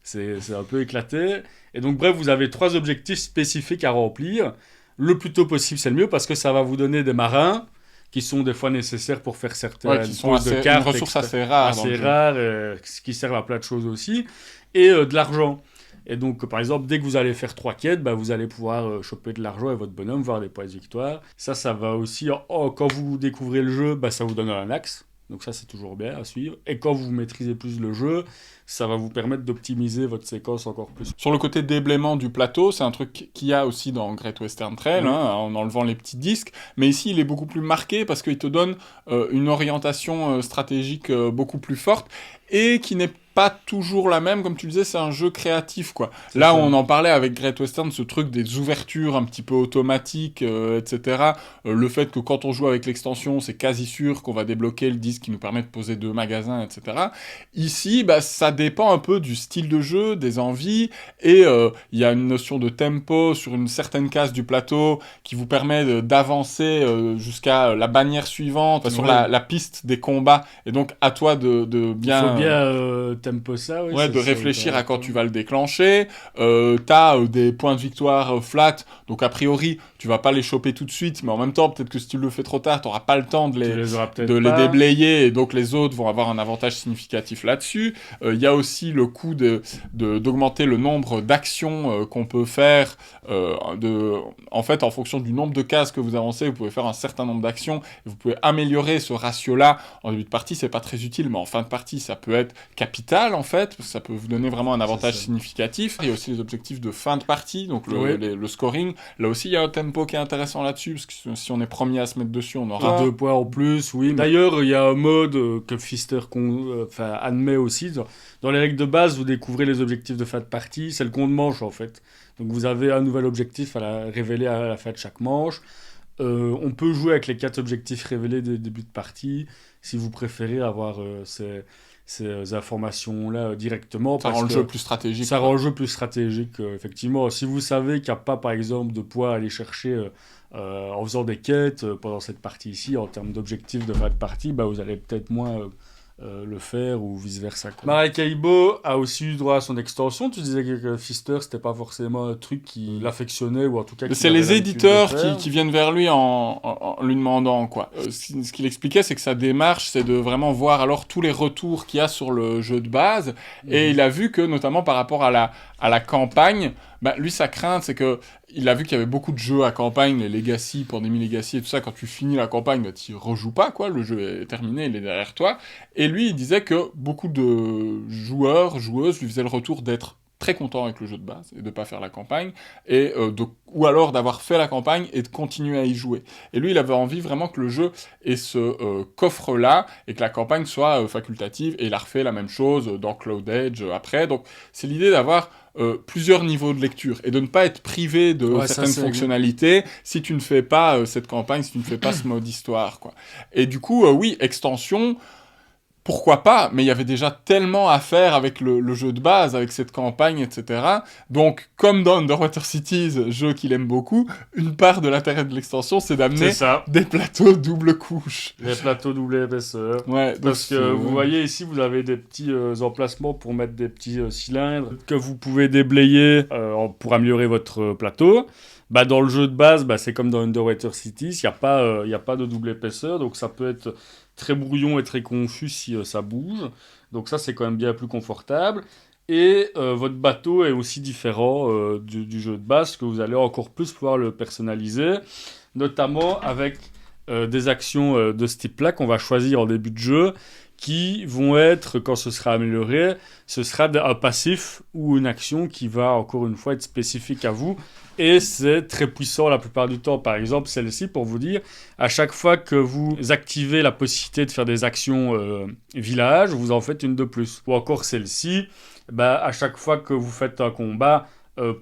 c'est un peu éclaté. Et donc, bref, vous avez 3 objectifs spécifiques à remplir. Le plus tôt possible, c'est le mieux, parce que ça va vous donner des marins qui sont des fois nécessaires pour faire certaines qui sont poses de cartes. une ressource assez rare. Assez rares, qui servent à plein de choses aussi. Et de l'argent. Et donc, par exemple, dès que vous allez faire 3 quêtes, vous allez pouvoir choper de l'argent et votre bonhomme, voir des points de victoire. Ça va aussi... quand vous découvrez le jeu, ça vous donne un axe. Donc ça, c'est toujours bien à suivre. Et quand vous maîtrisez plus le jeu, ça va vous permettre d'optimiser votre séquence encore plus. Sur le côté déblaiement du plateau, c'est un truc qu'il y a aussi dans Great Western Trail, en enlevant les petits disques. Mais ici, il est beaucoup plus marqué parce qu'il te donne une orientation stratégique beaucoup plus forte et qui n'est pas toujours la même. Comme tu le disais, c'est un jeu créatif, quoi. Là, on en parlait avec Great Western, ce truc des ouvertures un petit peu automatiques, etc. Le fait que quand on joue avec l'extension, c'est quasi sûr qu'on va débloquer le disque qui nous permet de poser 2 magasins, etc. Ici, ça dépend un peu du style de jeu, des envies, et il y a une notion de tempo sur une certaine case du plateau qui vous permet d'avancer jusqu'à la bannière suivante, sur la piste des combats, et donc à toi de bien... Il faut bien tempo ça, de réfléchir à quand tu vas le déclencher. T'as des points de victoire flat, donc a priori, tu vas pas les choper tout de suite, mais en même temps, peut-être que si tu le fais trop tard, t'auras pas le temps de les déblayer, et donc les autres vont avoir un avantage significatif là-dessus. Il y a aussi le coup d'augmenter le nombre d'actions qu'on peut faire. En fait, en fonction du nombre de cases que vous avancez, vous pouvez faire un certain nombre d'actions, et vous pouvez améliorer ce ratio-là. En début de partie, c'est pas très utile, mais en fin de partie, ça peut être capital. vital, en fait, parce que ça peut vous donner vraiment un avantage C'est ça. significatif. Il y a aussi les objectifs de fin de partie, donc Oui. le scoring. Là aussi, il y a un tempo qui est intéressant là-dessus, parce que si on est premier à se mettre dessus, on aura... 2 points en plus, oui. D'ailleurs, il y a un mode que Pfister admet aussi. Dans les règles de base, vous découvrez les objectifs de fin de partie. C'est le compte manche, en fait. Donc vous avez un nouvel objectif révélé à la fin de chaque manche. On peut jouer avec les 4 objectifs révélés dès le début de partie, si vous préférez avoir ces informations-là directement. Ça rend le jeu plus stratégique. Ça rend le jeu plus stratégique, effectivement. Si vous savez qu'il n'y a pas, par exemple, de points à aller chercher en faisant des quêtes pendant cette partie ici, en termes d'objectifs de fin de partie, bah, vous allez peut-être moins le faire ou vice-versa. Maracaibo a aussi eu droit à son extension. Tu disais que Pfister, c'était pas forcément un truc qui l'affectionnait, ou en tout cas... C'est les éditeurs qui viennent vers lui en lui demandant, quoi. Ce qu'il expliquait, c'est que sa démarche, c'est de vraiment voir alors tous les retours qu'il y a sur le jeu de base, et il a vu que, notamment par rapport à la campagne, bah, lui, sa crainte, c'est que il a vu qu'il y avait beaucoup de jeux à campagne, les Legacy, Pandémie Legacy et tout ça. Quand tu finis la campagne, bah, tu rejoues pas, quoi. Le jeu est terminé, il est derrière toi. Et lui, il disait que beaucoup de joueuses lui faisaient le retour d'être très content avec le jeu de base et de pas faire la campagne, ou alors d'avoir fait la campagne et de continuer à y jouer. Et lui, il avait envie vraiment que le jeu ait ce coffre-là et que la campagne soit facultative, et il a refait la même chose dans Cloud Edge après. Donc, c'est l'idée d'avoir plusieurs niveaux de lecture et de ne pas être privé de certaines fonctionnalités si tu ne fais pas cette campagne, si tu ne fais pas ce mode histoire, quoi. Et du coup, oui, extension, pourquoi pas, mais il y avait déjà tellement à faire avec le jeu de base, avec cette campagne, etc. Donc, comme dans Underwater Cities, jeu qu'il aime beaucoup, une part de l'intérêt de l'extension, c'est d'amener des plateaux double couche. Des plateaux double épaisseur. Ouais, parce que vous voyez ici, vous avez des petits emplacements pour mettre des petits cylindres que vous pouvez déblayer pour améliorer votre plateau. Bah, dans le jeu de base, bah, c'est comme dans Underwater Cities, il n'y a pas de double épaisseur, donc ça peut être très brouillon et très confus si ça bouge. Donc ça, c'est quand même bien plus confortable. Et votre bateau est aussi différent du jeu de base, que vous allez encore plus pouvoir le personnaliser, notamment avec des actions de ce type-là qu'on va choisir en début de jeu, qui vont être, quand ce sera amélioré, ce sera un passif ou une action qui va encore une fois être spécifique à vous. Et c'est très puissant la plupart du temps. Par exemple, celle-ci, pour vous dire, à chaque fois que vous activez la possibilité de faire des actions village, vous en faites une de plus. Ou encore celle-ci, bah, à chaque fois que vous faites un combat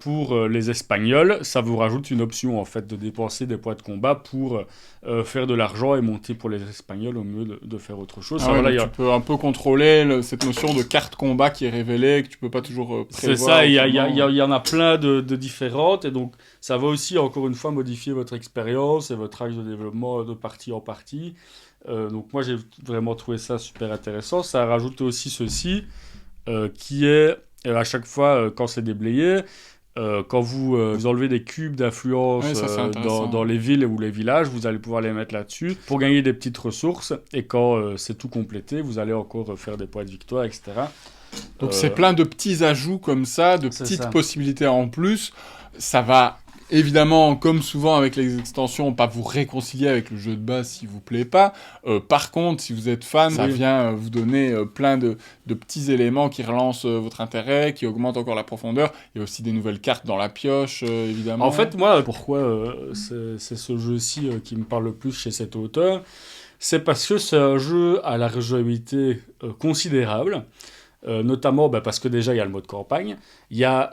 pour les Espagnols, ça vous rajoute une option en fait de dépenser des points de combat pour faire de l'argent et monter pour les Espagnols au mieux de faire autre chose. Ah ouais, tu peux un peu contrôler cette notion de carte combat qui est révélée, que tu peux pas toujours prévoir. C'est ça, il y en a plein de différentes, et donc ça va aussi encore une fois modifier votre expérience et votre axe de développement de partie en partie. Donc moi j'ai vraiment trouvé ça super intéressant. Ça rajoute aussi ceci qui est à chaque fois quand c'est déblayé, quand vous enlevez des cubes d'influence dans les villes ou les villages, vous allez pouvoir les mettre là-dessus pour gagner des petites ressources, et quand c'est tout complété, vous allez encore faire des points de victoire, etc. Donc c'est plein de petits ajouts comme ça, de petites possibilités en plus. Ça va évidemment, comme souvent avec les extensions, pas vous réconcilier avec le jeu de base s'il vous plaît pas. Par contre, si vous êtes fan, ça vient vous donner plein de petits éléments qui relancent votre intérêt, qui augmentent encore la profondeur. Il y a aussi des nouvelles cartes dans la pioche, évidemment. En fait, moi, pourquoi c'est ce jeu-ci qui me parle le plus chez cet auteur, c'est parce que c'est un jeu à la rejouabilité considérable. Notamment parce que déjà il y a le mode campagne.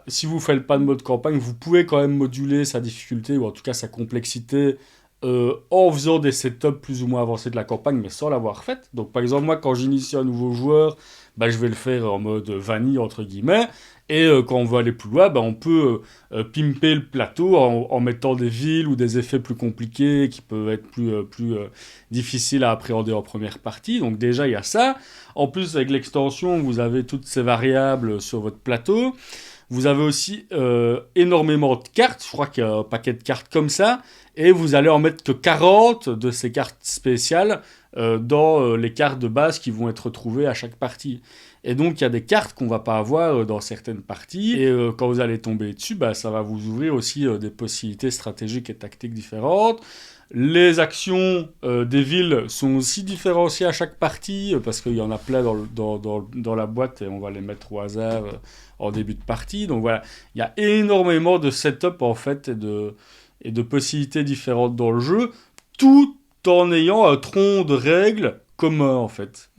Si vous ne faites pas de mode campagne, vous pouvez quand même moduler sa difficulté, ou en tout cas sa complexité, en faisant des setups plus ou moins avancés de la campagne, mais sans l'avoir faite. Donc par exemple, moi quand j'initie un nouveau joueur, je vais le faire en mode vanille entre guillemets, et quand on veut aller plus loin, on peut pimper le plateau en mettant des villes ou des effets plus compliqués qui peuvent être plus difficiles à appréhender en première partie. Donc déjà il y a ça. En plus, avec l'extension, vous avez toutes ces variables sur votre plateau. Vous avez aussi énormément de cartes. Je crois qu'il y a un paquet de cartes comme ça. Et vous allez en mettre que 40 de ces cartes spéciales dans les cartes de base qui vont être retrouvées à chaque partie. Et donc, il y a des cartes qu'on ne va pas avoir dans certaines parties. Et quand vous allez tomber dessus, ça va vous ouvrir aussi des possibilités stratégiques et tactiques différentes. Les actions des villes sont aussi différenciées à chaque partie, parce qu'il y en a plein dans la boîte et on va les mettre au hasard en début de partie. Donc voilà, il y a énormément de setup en fait et de possibilités différentes dans le jeu, tout en ayant un tronc de règles commun en fait.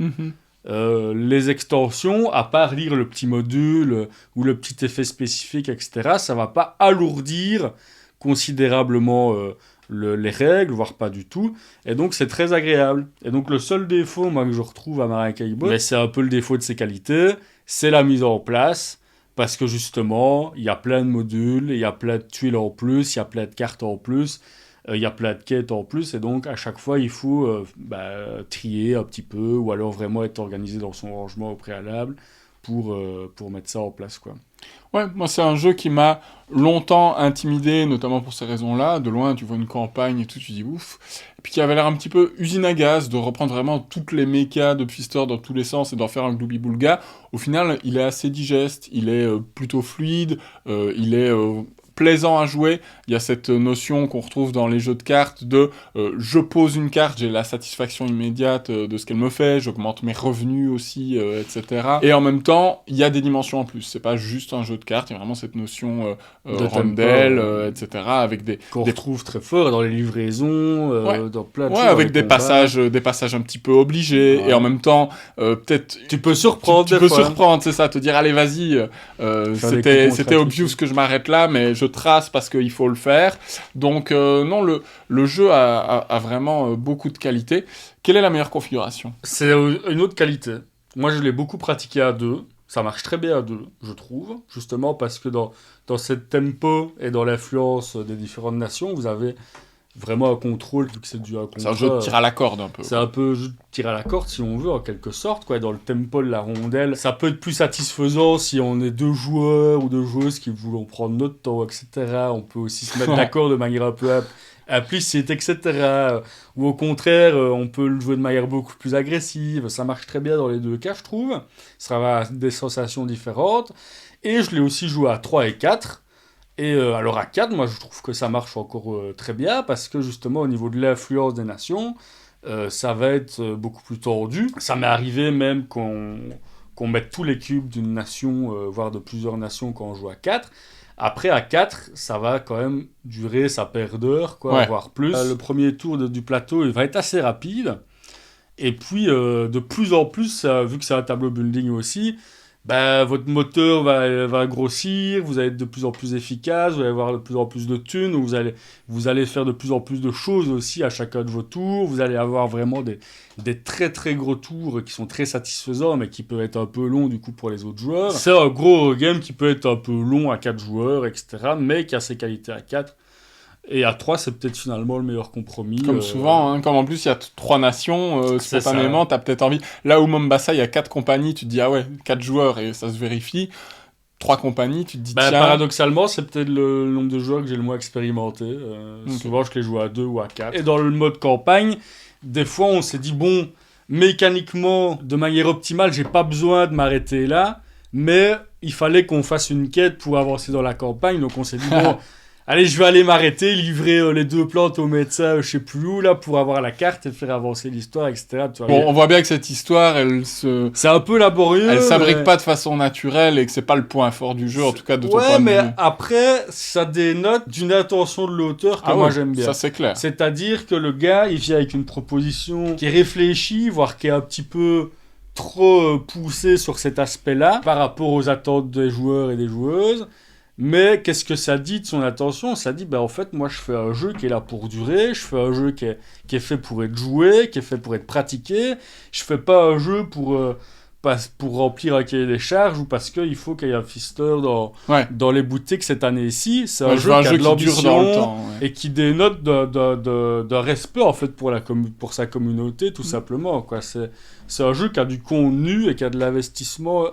Les extensions, à part lire le petit module ou le petit effet spécifique, etc., ça va pas alourdir considérablement les règles, voire pas du tout. Et donc, c'est très agréable. Et donc, le seul défaut, moi, que je retrouve à Maracay Boat, mais c'est un peu le défaut de ses qualités, c'est la mise en place. Parce que justement, il y a plein de modules, il y a plein de tuiles en plus, il y a plein de cartes en plus, il y a plein de quêtes en plus. Et donc, à chaque fois, il faut trier un petit peu, ou alors vraiment être organisé dans son rangement au préalable pour mettre ça en place, quoi. Ouais, moi c'est un jeu qui m'a longtemps intimidé, notamment pour ces raisons-là. De loin, tu vois une campagne et tout, tu dis ouf. Et puis qui avait l'air un petit peu usine à gaz, de reprendre vraiment toutes les mechas de Twister dans tous les sens et d'en faire un gloubi-boulga. Au final, il est assez digeste, il est plutôt fluide, il est plaisant à jouer. Il y a cette notion qu'on retrouve dans les jeux de cartes de je pose une carte, j'ai la satisfaction immédiate de ce qu'elle me fait, j'augmente mes revenus aussi, etc. Et en même temps, il y a des dimensions en plus. C'est pas juste un jeu de cartes, il y a vraiment cette notion De rondelle, tempo, etc. avec Qu'on retrouve très fort dans les livraisons, Ouais. dans plein de Ouais, choses, avec dans des les combats. passages un petit peu obligés, Ouais. et en même temps, peut-être Tu peux surprendre tu des peux fois. surprendre, c'est ça, te dire allez vas-y, Faire des c'était coups contre obvious la que je m'arrête là, mais je trace parce qu'il faut le faire. Donc non, le jeu a vraiment beaucoup de qualité. Quelle est la meilleure configuration? C'est une autre qualité. Moi, je l'ai beaucoup pratiqué à deux. Ça marche très bien à deux, je trouve. Justement parce que dans cette tempo et dans l'influence des différentes nations, vous avez vraiment un contrôle, vu que c'est du un C'est un jeu de tir à la corde un peu. C'est un peu jeu de tir à la corde, si on veut, en quelque sorte, quoi. Dans le tempo de la rondelle, ça peut être plus satisfaisant si on est deux joueurs ou deux joueuses qui voulons prendre notre temps, etc. On peut aussi se mettre d'accord de manière un peu implicite, etc. Ou au contraire, on peut le jouer de manière beaucoup plus agressive. Ça marche très bien dans les deux cas, je trouve. Ça va des sensations différentes. Et je l'ai aussi joué à 3 et 4. Et alors à 4, moi je trouve que ça marche encore très bien parce que justement au niveau de l'influence des nations, ça va être beaucoup plus tendu. Ça m'est arrivé même qu'on mette tous les cubes d'une nation, voire de plusieurs nations quand on joue à 4. Après à 4, ça va quand même durer sa paire d'heures, quoi, Ouais. voire plus. Le premier tour du plateau il va être assez rapide. Et puis de plus en plus, vu que c'est un tableau building aussi, votre moteur va grossir, vous allez être de plus en plus efficace, vous allez avoir de plus en plus de thunes, vous allez faire de plus en plus de choses aussi à chacun de vos tours, vous allez avoir vraiment des très très gros tours qui sont très satisfaisants, mais qui peuvent être un peu longs du coup pour les autres joueurs. C'est un gros game qui peut être un peu long à 4 joueurs, etc., mais qui a ses qualités à 4. Et à 3, c'est peut-être finalement le meilleur compromis. Comme souvent, hein, comme en plus il y a 3 nations, C'est spontanément, t'as peut-être envie. Là où Mombasa, il y a 4 compagnies, tu te dis ah ouais, 4 joueurs et ça se vérifie. 3 compagnies, tu te dis tiens. Paradoxalement, c'est peut-être le nombre de joueurs que j'ai le moins expérimenté. Ok. Souvent, je les joue à 2 ou à 4. Et dans le mode campagne, des fois, on s'est dit bon, mécaniquement, de manière optimale, j'ai pas besoin de m'arrêter là, mais il fallait qu'on fasse une quête pour avancer dans la campagne, donc on s'est dit bon. Allez, je vais aller m'arrêter, livrer les 2 plantes au médecin, je sais plus où, là, pour avoir la carte et faire avancer l'histoire, etc. Tu vois, Bon, on voit bien que cette histoire, c'est un peu laborieux. elle s'abrique mais- pas de façon naturelle et que c'est pas le point fort du jeu, en tout cas de ton Ouais, point de mais vue. après, ça dénote d'une intention de l'auteur que Ah moi ouais, j'aime bien. ça c'est clair. C'est-à-dire que le gars, il vient avec une proposition qui est réfléchie, voire qui est un petit peu trop poussée sur cet aspect-là, par rapport aux attentes des joueurs et des joueuses. Mais qu'est-ce que ça dit de son intention? Ça dit, en fait, moi je fais un jeu qui est là pour durer, je fais un jeu qui est fait pour être joué, qui est fait pour être pratiqué. Je fais pas un jeu pour remplir un cahier des charges ou parce qu'il faut qu'il y ait un Fister Ouais. dans les boutiques cette année-ci. C'est Ouais, un je jeu veux un qui a jeu de qui dure dans le l'ambition temps. Ouais. et qui dénote d'un respect en fait pour sa communauté tout simplement, quoi. C'est un jeu qui a du contenu et qui a de l'investissement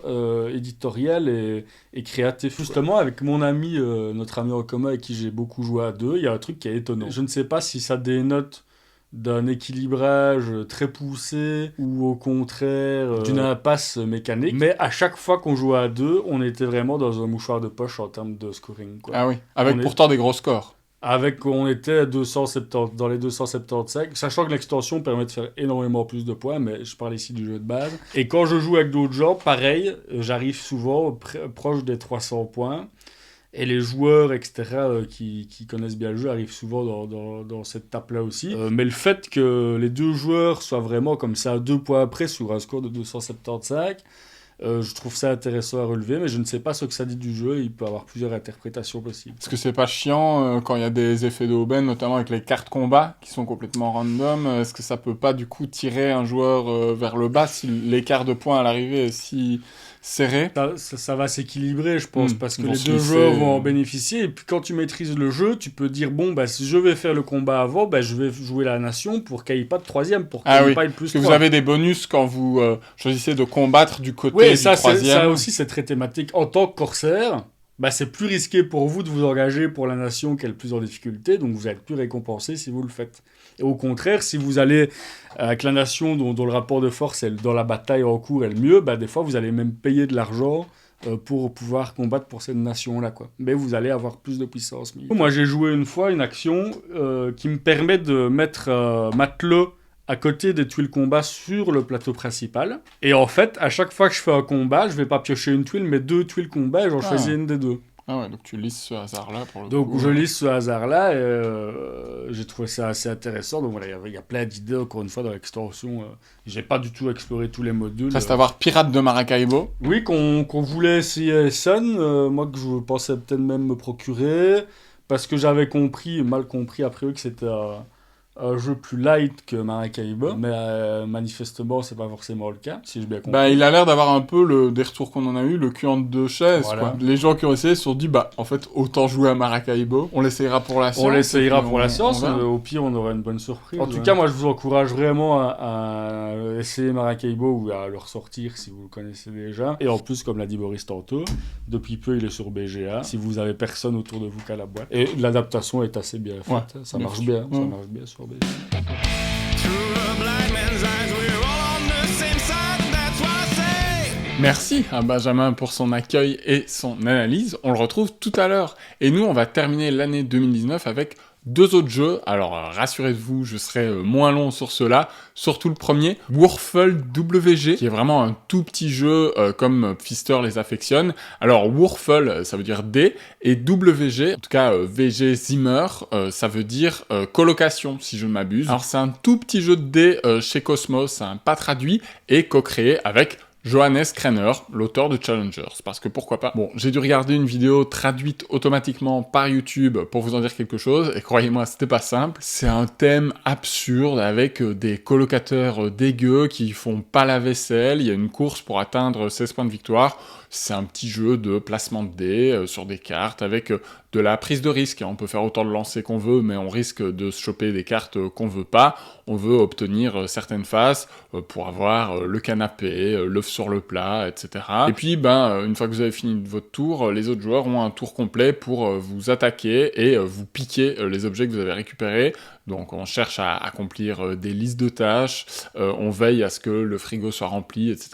éditorial et créatif. Justement, avec mon ami, notre ami en commun avec qui j'ai beaucoup joué à deux, il y a un truc qui est étonnant. Je ne sais pas si ça dénote d'un équilibrage très poussé ou au contraire d'une impasse mécanique, mais à chaque fois qu'on jouait à deux, on était vraiment dans un mouchoir de poche en termes de scoring, quoi. Ah oui, avec On est- pourtant des gros scores. On était à 270, dans les 275, sachant que l'extension permet de faire énormément plus de points, mais je parle ici du jeu de base. Et quand je joue avec d'autres gens, pareil, j'arrive souvent proche des 300 points. Et les joueurs, etc., qui connaissent bien le jeu, arrivent souvent dans cette tape-là aussi. Mais le fait que les deux joueurs soient vraiment comme ça, à 2 points près sur un score de 275, je trouve ça intéressant à relever, mais je ne sais pas ce que ça dit du jeu. Il peut y avoir plusieurs interprétations possibles. Est-ce que c'est pas chiant quand il y a des effets d'aubaine, notamment avec les cartes combat qui sont complètement random? Est-ce que ça peut pas du coup tirer un joueur vers le bas si l'écart de points à l'arrivée est si serré? Ça va s'équilibrer, je pense, parce que Bon, les si deux c'est- joueurs vont en bénéficier. Et puis quand tu maîtrises le jeu, tu peux dire bon, bah, si je vais faire le combat avant, bah, je vais jouer la nation pour qu'il n'y ait pas de troisième, pour qu'il Ah n'y ait oui, pas le plus parce que 3. vous avez des bonus quand vous choisissez de combattre du côté Oui, du ça troisième. aussi, c'est très thématique. En tant que corsaire, bah, c'est plus risqué pour vous de vous engager pour la nation qui est le plus en difficulté, donc vous êtes plus récompensé si vous le faites. Et au contraire, si vous allez avec la nation dont le rapport de force est dans la bataille en cours est le mieux, bah, des fois vous allez même payer de l'argent pour pouvoir combattre pour cette nation-là, quoi. Mais vous allez avoir plus de puissance. Moi, j'ai joué une fois une action qui me permet de mettre matelot à côté des tuiles combat sur le plateau principal. Et en fait, à chaque fois que je fais un combat, je vais pas piocher une tuile, mais 2 tuiles combat et j'en choisis une des 2. Ah ouais, donc tu lisses ce hasard-là pour le Donc coup. je lise ce hasard-là et j'ai trouvé ça assez intéressant. Donc voilà, il y a plein d'idées, encore une fois, dans l'extension. J'ai pas du tout exploré tous les modules. Reste à voir Pirates de Maracaibo. Oui, qu'on voulait essayer Sun, moi que je pensais peut-être même me procurer, parce que j'avais mal compris après eux que c'était un jeu plus light que Maracaibo, mais manifestement c'est pas forcément le cas, si j'ai bien compris. Bah, il a l'air d'avoir un peu des retours qu'on en a eu, le cul entre deux chaises, Voilà. quoi. Les gens qui ont essayé se sont dit, bah, en fait, autant jouer à Maracaibo. On l'essayera pour la science. On l'essayera et puis pour la science, verra. au pire on aura une bonne surprise. En tout Ouais. cas, moi je vous encourage vraiment à essayer Maracaibo ou à le ressortir si vous le connaissez déjà. Et en plus, comme l'a dit Boris tantôt, depuis peu il est sur BGA, si vous avez personne autour de vous qu'à la boîte. Et l'adaptation est assez bien faite, Ouais, ça bien marche sûr. bien, ça Ouais. marche bien sur BGA. Through a blind man's eyes, we're all on the same side, and that's what I say. Merci à Benjamin pour son accueil et son analyse. On le retrouve tout à l'heure. Et nous, on va terminer l'année 2019 avec 2 autres jeux. Alors, rassurez-vous, je serai moins long sur ceux-là. Surtout le premier, Wurfel WG, qui est vraiment un tout petit jeu comme Pfister les affectionne. Alors, Wurfel, ça veut dire dé, et WG, en tout cas VG Zimmer, ça veut dire colocation, si je ne m'abuse. Alors, c'est un tout petit jeu de dés chez Cosmos, hein, pas traduit, et co-créé avec Johannes Krenner, l'auteur de Challengers, parce que pourquoi pas. Bon, j'ai dû regarder une vidéo traduite automatiquement par YouTube pour vous en dire quelque chose, et croyez-moi, c'était pas simple. C'est un thème absurde avec des colocataires dégueux qui font pas la vaisselle, il y a une course pour atteindre 16 points de victoire. C'est un petit jeu de placement de dés sur des cartes avec de la prise de risque. On peut faire autant de lancers qu'on veut, mais on risque de se choper des cartes qu'on veut pas. On veut obtenir certaines faces pour avoir le canapé, l'œuf sur le plat, etc. Et puis, une fois que vous avez fini votre tour, les autres joueurs ont un tour complet pour vous attaquer et vous piquer les objets que vous avez récupérés. Donc on cherche à accomplir des listes de tâches, on veille à ce que le frigo soit rempli, etc.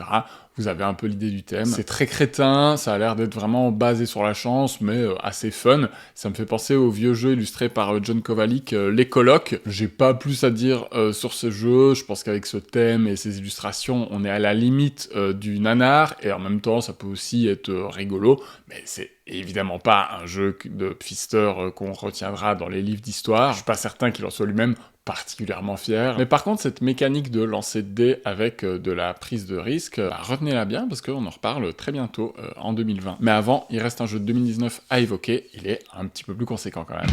Vous avez un peu l'idée du thème. C'est très crétin, ça a l'air d'être vraiment basé sur la chance, mais assez fun. Ça me fait penser au vieux jeu illustré par John Kovalic, Les Colocs. J'ai pas plus à dire sur ce jeu, je pense qu'avec ce thème et ces illustrations, on est à la limite du nanar, et en même temps, ça peut aussi être rigolo, mais c'est évidemment pas un jeu de Pfister qu'on retiendra dans les livres d'histoire. Je suis pas certain qu'il en soit lui-même particulièrement fier. Mais par contre, cette mécanique de lancer de dés avec de la prise de risque, retenez-la bien parce qu'on en reparle très bientôt en 2020. Mais avant, il reste un jeu de 2019 à évoquer, il est un petit peu plus conséquent quand même.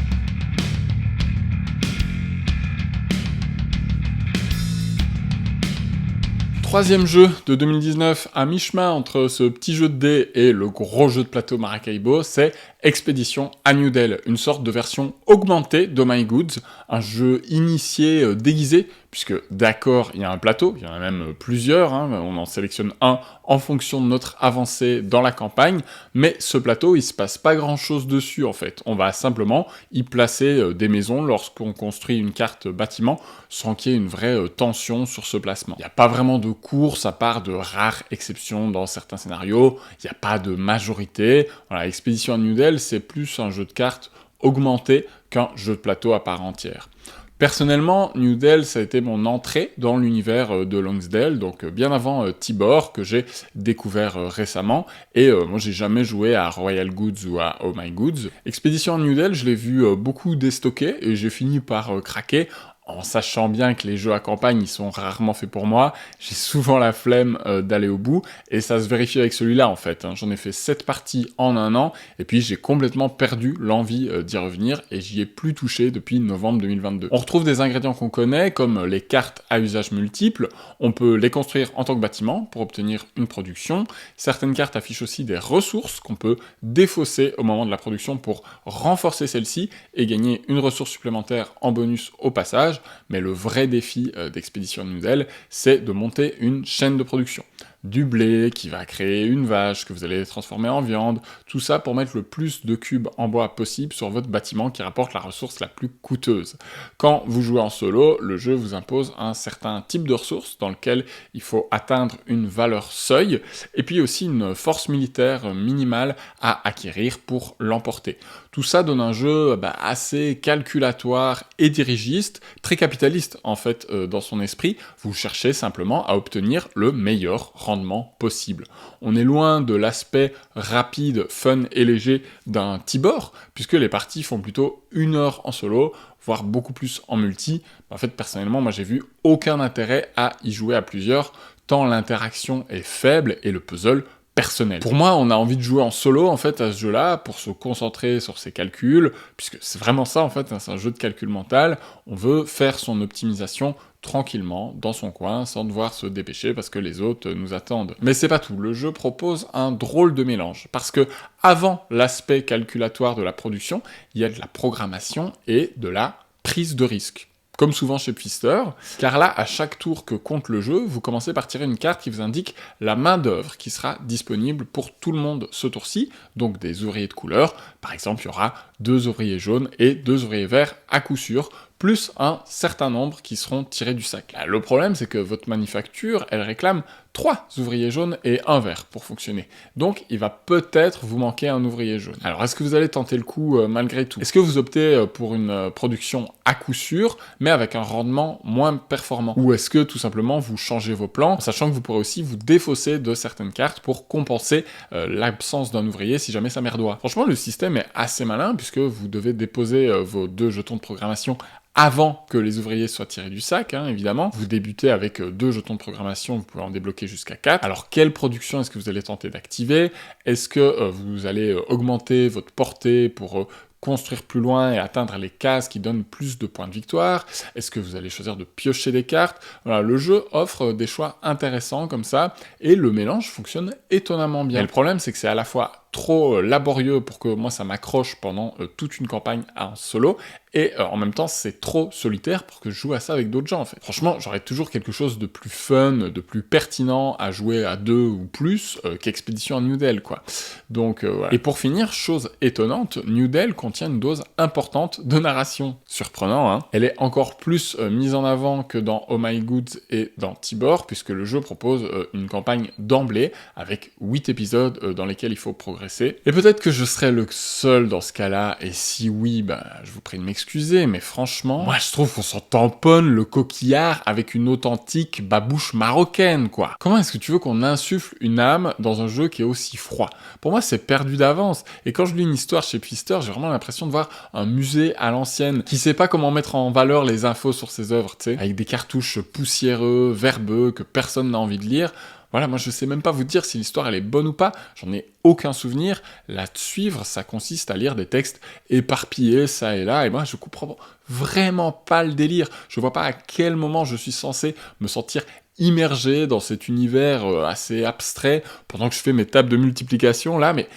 Troisième jeu de 2019, à mi-chemin entre ce petit jeu de dés et le gros jeu de plateau Maracaibo, c'est Expédition à New Delhi, une sorte de version augmentée de My Goods, un jeu initié déguisé, puisque d'accord, il y a un plateau, il y en a même plusieurs, hein, on en sélectionne un en fonction de notre avancée dans la campagne, mais ce plateau, il se passe pas grand-chose dessus en fait. On va simplement y placer des maisons lorsqu'on construit une carte bâtiment, sans qu'il y ait une vraie tension sur ce placement. Il n'y a pas vraiment de course, à part de rares exceptions dans certains scénarios, il n'y a pas de majorité. Voilà, Expédition à New Delhi, c'est plus un jeu de cartes augmenté qu'un jeu de plateau à part entière. Personnellement, Newdale, ça a été mon entrée dans l'univers de Longsdale, donc bien avant Tibor, que j'ai découvert récemment, et moi j'ai jamais joué à Royal Goods ou à Oh My Goods. Expédition Newdale, je l'ai vu beaucoup déstocker, et j'ai fini par craquer, en sachant bien que les jeux à campagne, ils sont rarement faits pour moi, j'ai souvent la flemme d'aller au bout, et ça se vérifie avec celui-là en fait. J'en ai fait 7 parties en un an, et puis j'ai complètement perdu l'envie d'y revenir, et j'y ai plus touché depuis novembre 2022. On retrouve des ingrédients qu'on connaît, comme les cartes à usage multiple, on peut les construire en tant que bâtiment pour obtenir une production. Certaines cartes affichent aussi des ressources qu'on peut défausser au moment de la production pour renforcer celle-ci, et gagner une ressource supplémentaire en bonus au passage. Mais le vrai défi d'Expédition Newdale, c'est de monter une chaîne de production. Du blé qui va créer une vache que vous allez transformer en viande, tout ça pour mettre le plus de cubes en bois possible sur votre bâtiment qui rapporte la ressource la plus coûteuse. Quand vous jouez en solo, le jeu vous impose un certain type de ressources dans lequel il faut atteindre une valeur seuil, et puis aussi une force militaire minimale à acquérir pour l'emporter. Tout ça donne un jeu assez calculatoire et dirigiste, très capitaliste en fait dans son esprit. Vous cherchez simplement à obtenir le meilleur rendement possible. On est loin de l'aspect rapide, fun et léger d'un Tibor, puisque les parties font plutôt 1 heure en solo, voire beaucoup plus en multi. En fait, personnellement, moi j'ai vu aucun intérêt à y jouer à plusieurs, tant l'interaction est faible et le puzzle personnel. Pour moi, on a envie de jouer en solo en fait à ce jeu-là pour se concentrer sur ses calculs, puisque c'est vraiment ça en fait, c'est un jeu de calcul mental. On veut faire son optimisation tranquillement dans son coin sans devoir se dépêcher parce que les autres nous attendent. Mais c'est pas tout, le jeu propose un drôle de mélange parce que avant l'aspect calculatoire de la production, il y a de la programmation et de la prise de risque. Comme souvent chez Pfister, car là, à chaque tour que compte le jeu, vous commencez par tirer une carte qui vous indique la main-d'œuvre qui sera disponible pour tout le monde ce tour-ci, donc des ouvriers de couleur. Par exemple, il y aura 2 ouvriers jaunes et 2 ouvriers verts à coup sûr, plus un certain nombre qui seront tirés du sac. Là, le problème, c'est que votre manufacture, elle réclame 3 ouvriers jaunes et 1 vert pour fonctionner. Donc, il va peut-être vous manquer un ouvrier jaune. Alors, est-ce que vous allez tenter le coup malgré tout ? Est-ce que vous optez pour une production à coup sûr, mais avec un rendement moins performant ? Ou est-ce que, tout simplement, vous changez vos plans, sachant que vous pourrez aussi vous défausser de certaines cartes pour compenser l'absence d'un ouvrier si jamais ça merdoit ? Franchement, le système est assez malin, puisque vous devez déposer vos 2 jetons de programmation avant que les ouvriers soient tirés du sac, évidemment. Vous débutez avec 2 jetons de programmation, vous pouvez en débloquer jusqu'à 4. Alors, quelle production est-ce que vous allez tenter d'activer ? Est-ce que vous allez augmenter votre portée pour construire plus loin et atteindre les cases qui donnent plus de points de victoire? Est-ce que vous allez choisir de piocher des cartes? Voilà, le jeu offre des choix intéressants comme ça, et le mélange fonctionne étonnamment bien. Mais le problème, c'est que c'est à la fois trop laborieux pour que moi ça m'accroche pendant toute une campagne en solo, et en même temps c'est trop solitaire pour que je joue à ça avec d'autres gens en fait. Franchement, j'aurais toujours quelque chose de plus fun, de plus pertinent à jouer à 2 ou plus qu'Expédition à Newdale quoi. Donc voilà. Et pour finir, chose étonnante, Newdale contient une dose importante de narration. Surprenant, Elle est encore plus mise en avant que dans Oh My Goods et dans Tibor, puisque le jeu propose une campagne d'emblée avec 8 épisodes dans lesquels il faut progresser. Et peut-être que je serai le seul dans ce cas-là, et si oui, je vous prie de m'excuser, mais franchement, moi je trouve qu'on s'en tamponne le coquillard avec une authentique babouche marocaine, quoi. Comment est-ce que tu veux qu'on insuffle une âme dans un jeu qui est aussi froid ? Pour moi, c'est perdu d'avance, et quand je lis une histoire chez Pfister, j'ai vraiment l'impression de voir un musée à l'ancienne, qui sait pas comment mettre en valeur les infos sur ses œuvres, tu sais, avec des cartouches poussiéreux, verbeux, que personne n'a envie de lire. Voilà, moi je sais même pas vous dire si l'histoire elle est bonne ou pas, j'en ai aucun souvenir. La suivre, ça consiste à lire des textes éparpillés ça et là, et moi je comprends vraiment pas le délire. Je vois pas à quel moment je suis censé me sentir immergé dans cet univers assez abstrait pendant que je fais mes tables de multiplication là, mais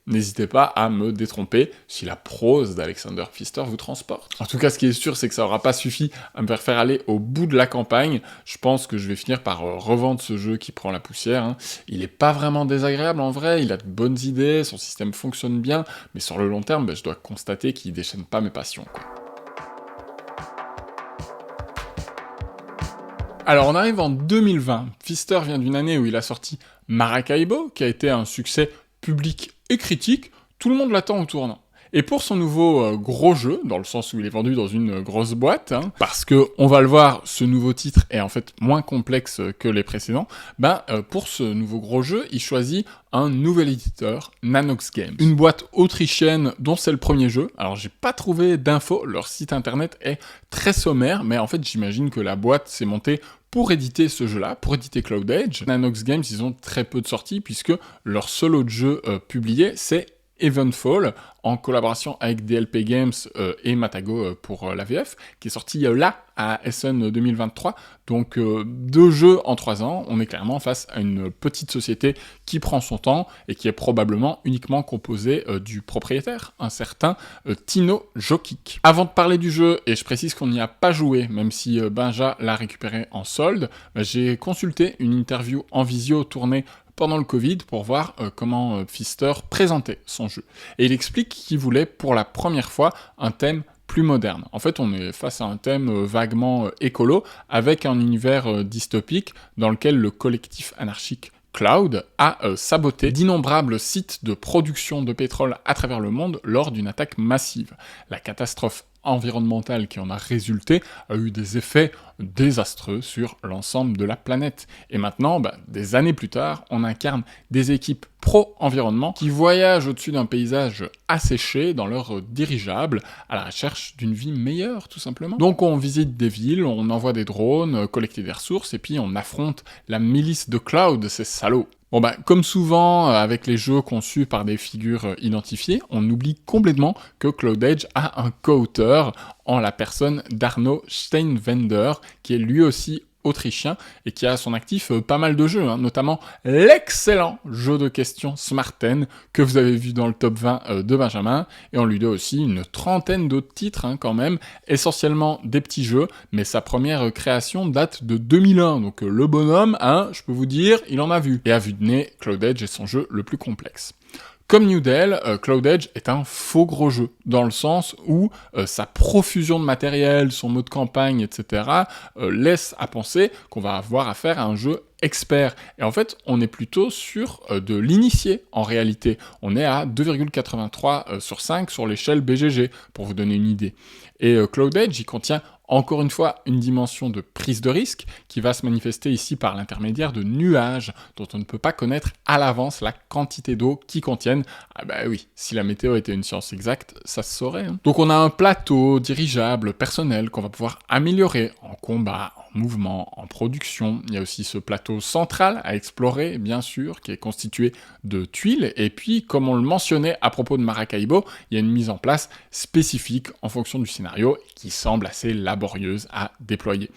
n'hésitez pas à me détromper si la prose d'Alexander Pfister vous transporte. En tout cas, ce qui est sûr, c'est que ça aura pas suffi à me faire aller au bout de la campagne. Je pense que je vais finir par revendre ce jeu qui prend la poussière. Il est pas vraiment désagréable en vrai, il a de bonnes idées, son système fonctionne bien, mais sur le long terme, je dois constater qu'il déchaîne pas mes passions, quoi. Alors, on arrive en 2020. Pfister vient d'une année où il a sorti Maracaibo, qui a été un succès public et critique, tout le monde l'attend au tournant. Et pour son nouveau gros jeu, dans le sens où il est vendu dans une grosse boîte, parce que, on va le voir, ce nouveau titre est en fait moins complexe que les précédents, pour ce nouveau gros jeu, il choisit un nouvel éditeur, Nanox Games. Une boîte autrichienne dont c'est le premier jeu. Alors j'ai pas trouvé d'infos, leur site internet est très sommaire, mais en fait j'imagine que la boîte s'est montée pour éditer ce jeu-là, pour éditer Cloud Age. Nanox Games, ils ont très peu de sorties, puisque leur seul autre jeu publié, c'est Evenfall, en collaboration avec DLP Games et Matago pour la VF, qui est sorti là, à Essen 2023. Donc 2 jeux en 3 ans, on est clairement face à une petite société qui prend son temps et qui est probablement uniquement composée du propriétaire, un certain Tino Jokic. Avant de parler du jeu, et je précise qu'on n'y a pas joué, même si Benja l'a récupéré en solde, j'ai consulté une interview en visio tournée pendant le Covid pour voir comment Pfister présentait son jeu. Et il explique qu'il voulait pour la première fois un thème plus moderne. En fait, on est face à un thème vaguement écolo, avec un univers dystopique dans lequel le collectif anarchique Cloud a saboté d'innombrables sites de production de pétrole à travers le monde lors d'une attaque massive. La catastrophe environnementale qui en a résulté a eu des effets désastreux sur l'ensemble de la planète. Et maintenant, des années plus tard, on incarne des équipes pro-environnement qui voyagent au-dessus d'un paysage asséché dans leur dirigeable à la recherche d'une vie meilleure, tout simplement. Donc on visite des villes, on envoie des drones, collecter des ressources, et puis on affronte la milice de Cloud, ces salauds. Bon comme souvent avec les jeux conçus par des figures identifiées, on oublie complètement que Cloud Age a un co-auteur en la personne d'Arno Steinwender, qui est lui aussi autrichien et qui a à son actif pas mal de jeux, notamment l'excellent jeu de questions Smarten que vous avez vu dans le top 20 de Benjamin, et on lui doit aussi une trentaine d'autres titres quand même, essentiellement des petits jeux, mais sa première création date de 2001, donc le bonhomme, je peux vous dire, il en a vu. Et à vue de nez, Cloud Age est son jeu le plus complexe. Comme New Del, Cloud Age est un faux gros jeu, dans le sens où sa profusion de matériel, son mode campagne, etc., laisse à penser qu'on va avoir affaire à un jeu expert. Et en fait, on est plutôt sur de l'initié, en réalité. On est à 2,83 sur 5 sur l'échelle BGG, pour vous donner une idée. Et Cloud Age, il contient encore une fois une dimension de prise de risque qui va se manifester ici par l'intermédiaire de nuages dont on ne peut pas connaître à l'avance la quantité d'eau qu'ils contiennent. Oui, si la météo était une science exacte, ça se saurait. Donc on a un plateau dirigeable, personnel, qu'on va pouvoir améliorer en combat, en mouvement, en production. Il y a aussi ce plateau central à explorer, bien sûr, qui est constitué de tuiles. Et puis, comme on le mentionnait à propos de Maracaibo, il y a une mise en place spécifique en fonction du scénario qui semble assez laborieuse à déployer.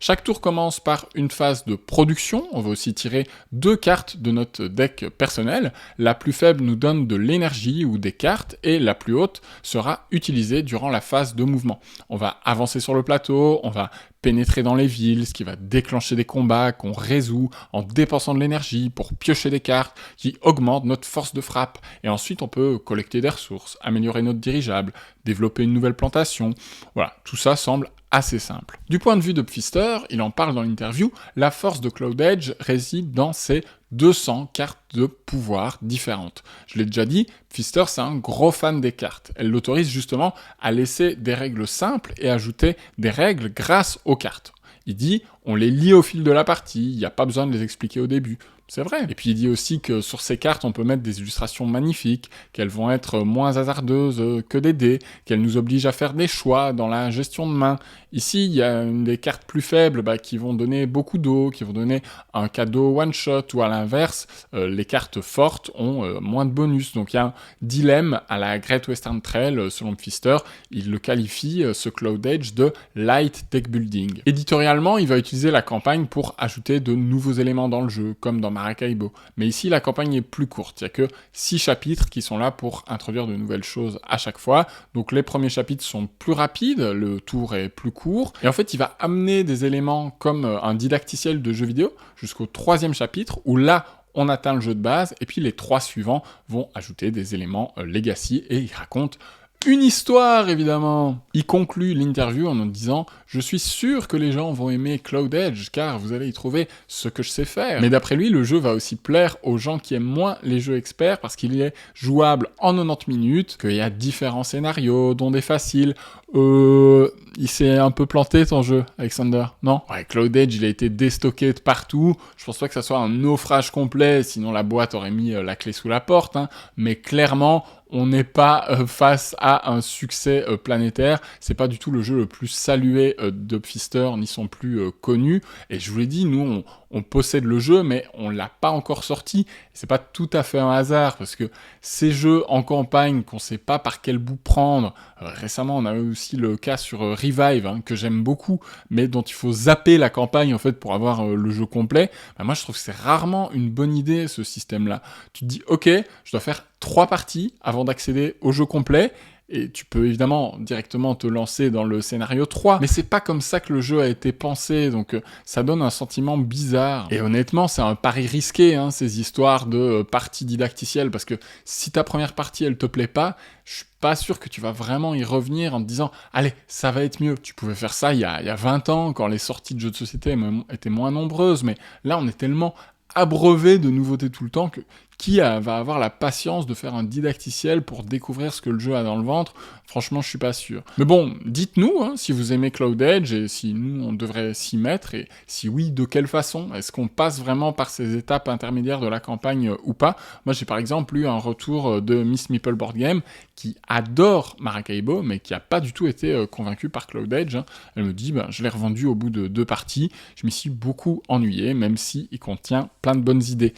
Chaque tour commence par une phase de production. On va aussi tirer 2 cartes de notre deck personnel. La plus faible nous donne de l'énergie ou des cartes, et la plus haute sera utilisée durant la phase de mouvement. On va avancer sur le plateau, on va pénétrer dans les villes, ce qui va déclencher des combats qu'on résout en dépensant de l'énergie pour piocher des cartes qui augmentent notre force de frappe. Et ensuite, on peut collecter des ressources, améliorer notre dirigeable, développer une nouvelle plantation. Voilà, tout ça semble assez simple. Du point de vue de Pfister, il en parle dans l'interview, la force de Cloud Age réside dans ses 200 cartes de pouvoir différentes. Je l'ai déjà dit, Pfister c'est un gros fan des cartes. Elle l'autorise justement à laisser des règles simples et ajouter des règles grâce aux cartes. Il dit, on les lit au fil de la partie, il n'y a pas besoin de les expliquer au début. C'est vrai. Et puis il dit aussi que sur ces cartes, on peut mettre des illustrations magnifiques, qu'elles vont être moins hasardeuses que des dés, qu'elles nous obligent à faire des choix dans la gestion de main. Ici, il y a des cartes plus faibles qui vont donner beaucoup d'eau, qui vont donner un cadeau one-shot, ou à l'inverse, les cartes fortes ont moins de bonus. Donc il y a un dilemme à la Great Western Trail, selon Pfister. Il le qualifie, ce Cloud Age, de light deck building. Éditorialement, il va utiliser la campagne pour ajouter de nouveaux éléments dans le jeu, comme dans Maracaibo. Mais ici, la campagne est plus courte. Il n'y a que 6 chapitres qui sont là pour introduire de nouvelles choses à chaque fois. Donc les premiers chapitres sont plus rapides, le tour est plus court. Et en fait, il va amener des éléments comme un didacticiel de jeu vidéo jusqu'au 3e chapitre, où là, on atteint le jeu de base. Et puis les 3 suivants vont ajouter des éléments legacy, et il raconte une histoire, évidemment. Il conclut l'interview en nous disant « Je suis sûr que les gens vont aimer Cloud Edge, car vous allez y trouver ce que je sais faire. » Mais d'après lui, le jeu va aussi plaire aux gens qui aiment moins les jeux experts, parce qu'il est jouable en 90 minutes, qu'il y a différents scénarios, dont des faciles. Il s'est un peu planté ton jeu, Alexander, non? Ouais, Cloud Edge, il a été déstocké de partout. Je pense pas que ça soit un naufrage complet, sinon la boîte aurait mis la clé sous la porte, hein. Mais clairement, on n'est pas face à un succès planétaire. C'est pas du tout le jeu le plus salué d'Upfister, ni son plus connu. Et je vous l'ai dit, nous, on possède le jeu, mais on l'a pas encore sorti. C'est pas tout à fait un hasard, parce que ces jeux en campagne qu'on sait pas par quel bout prendre, récemment, on a eu aussi le cas sur Revive, hein, que j'aime beaucoup, mais dont il faut zapper la campagne, en fait, pour avoir le jeu complet. Bah, moi, je trouve que c'est rarement une bonne idée, ce système-là. Tu te dis, ok, je dois faire 3 parties avant d'accéder au jeu complet, et tu peux évidemment directement te lancer dans le scénario 3, mais c'est pas comme ça que le jeu a été pensé, donc ça donne un sentiment bizarre. Et honnêtement, c'est un pari risqué, hein, ces histoires de parties didacticielles, parce que si ta première partie, elle te plaît pas, je suis pas sûr que tu vas vraiment y revenir en te disant « Allez, ça va être mieux ». Tu pouvais faire ça il y a 20 ans, quand les sorties de jeux de société étaient moins nombreuses, mais là, on est tellement abreuvé de nouveautés tout le temps que qui va avoir la patience de faire un didacticiel pour découvrir ce que le jeu a dans le ventre? Franchement, je suis pas sûr. Mais bon, dites-nous hein, si vous aimez Cloud Edge et si nous, on devrait s'y mettre, et si oui, de quelle façon? Est-ce qu'on passe vraiment par ces étapes intermédiaires de la campagne ou pas? Moi, j'ai par exemple eu un retour de Miss Meeple Board Game qui adore Maracaibo, mais qui a pas du tout été convaincue par Cloud Edge. Hein. Elle me dit, je l'ai revendu au bout de 2 parties, je m'y suis beaucoup ennuyé, même si il contient plein de bonnes idées.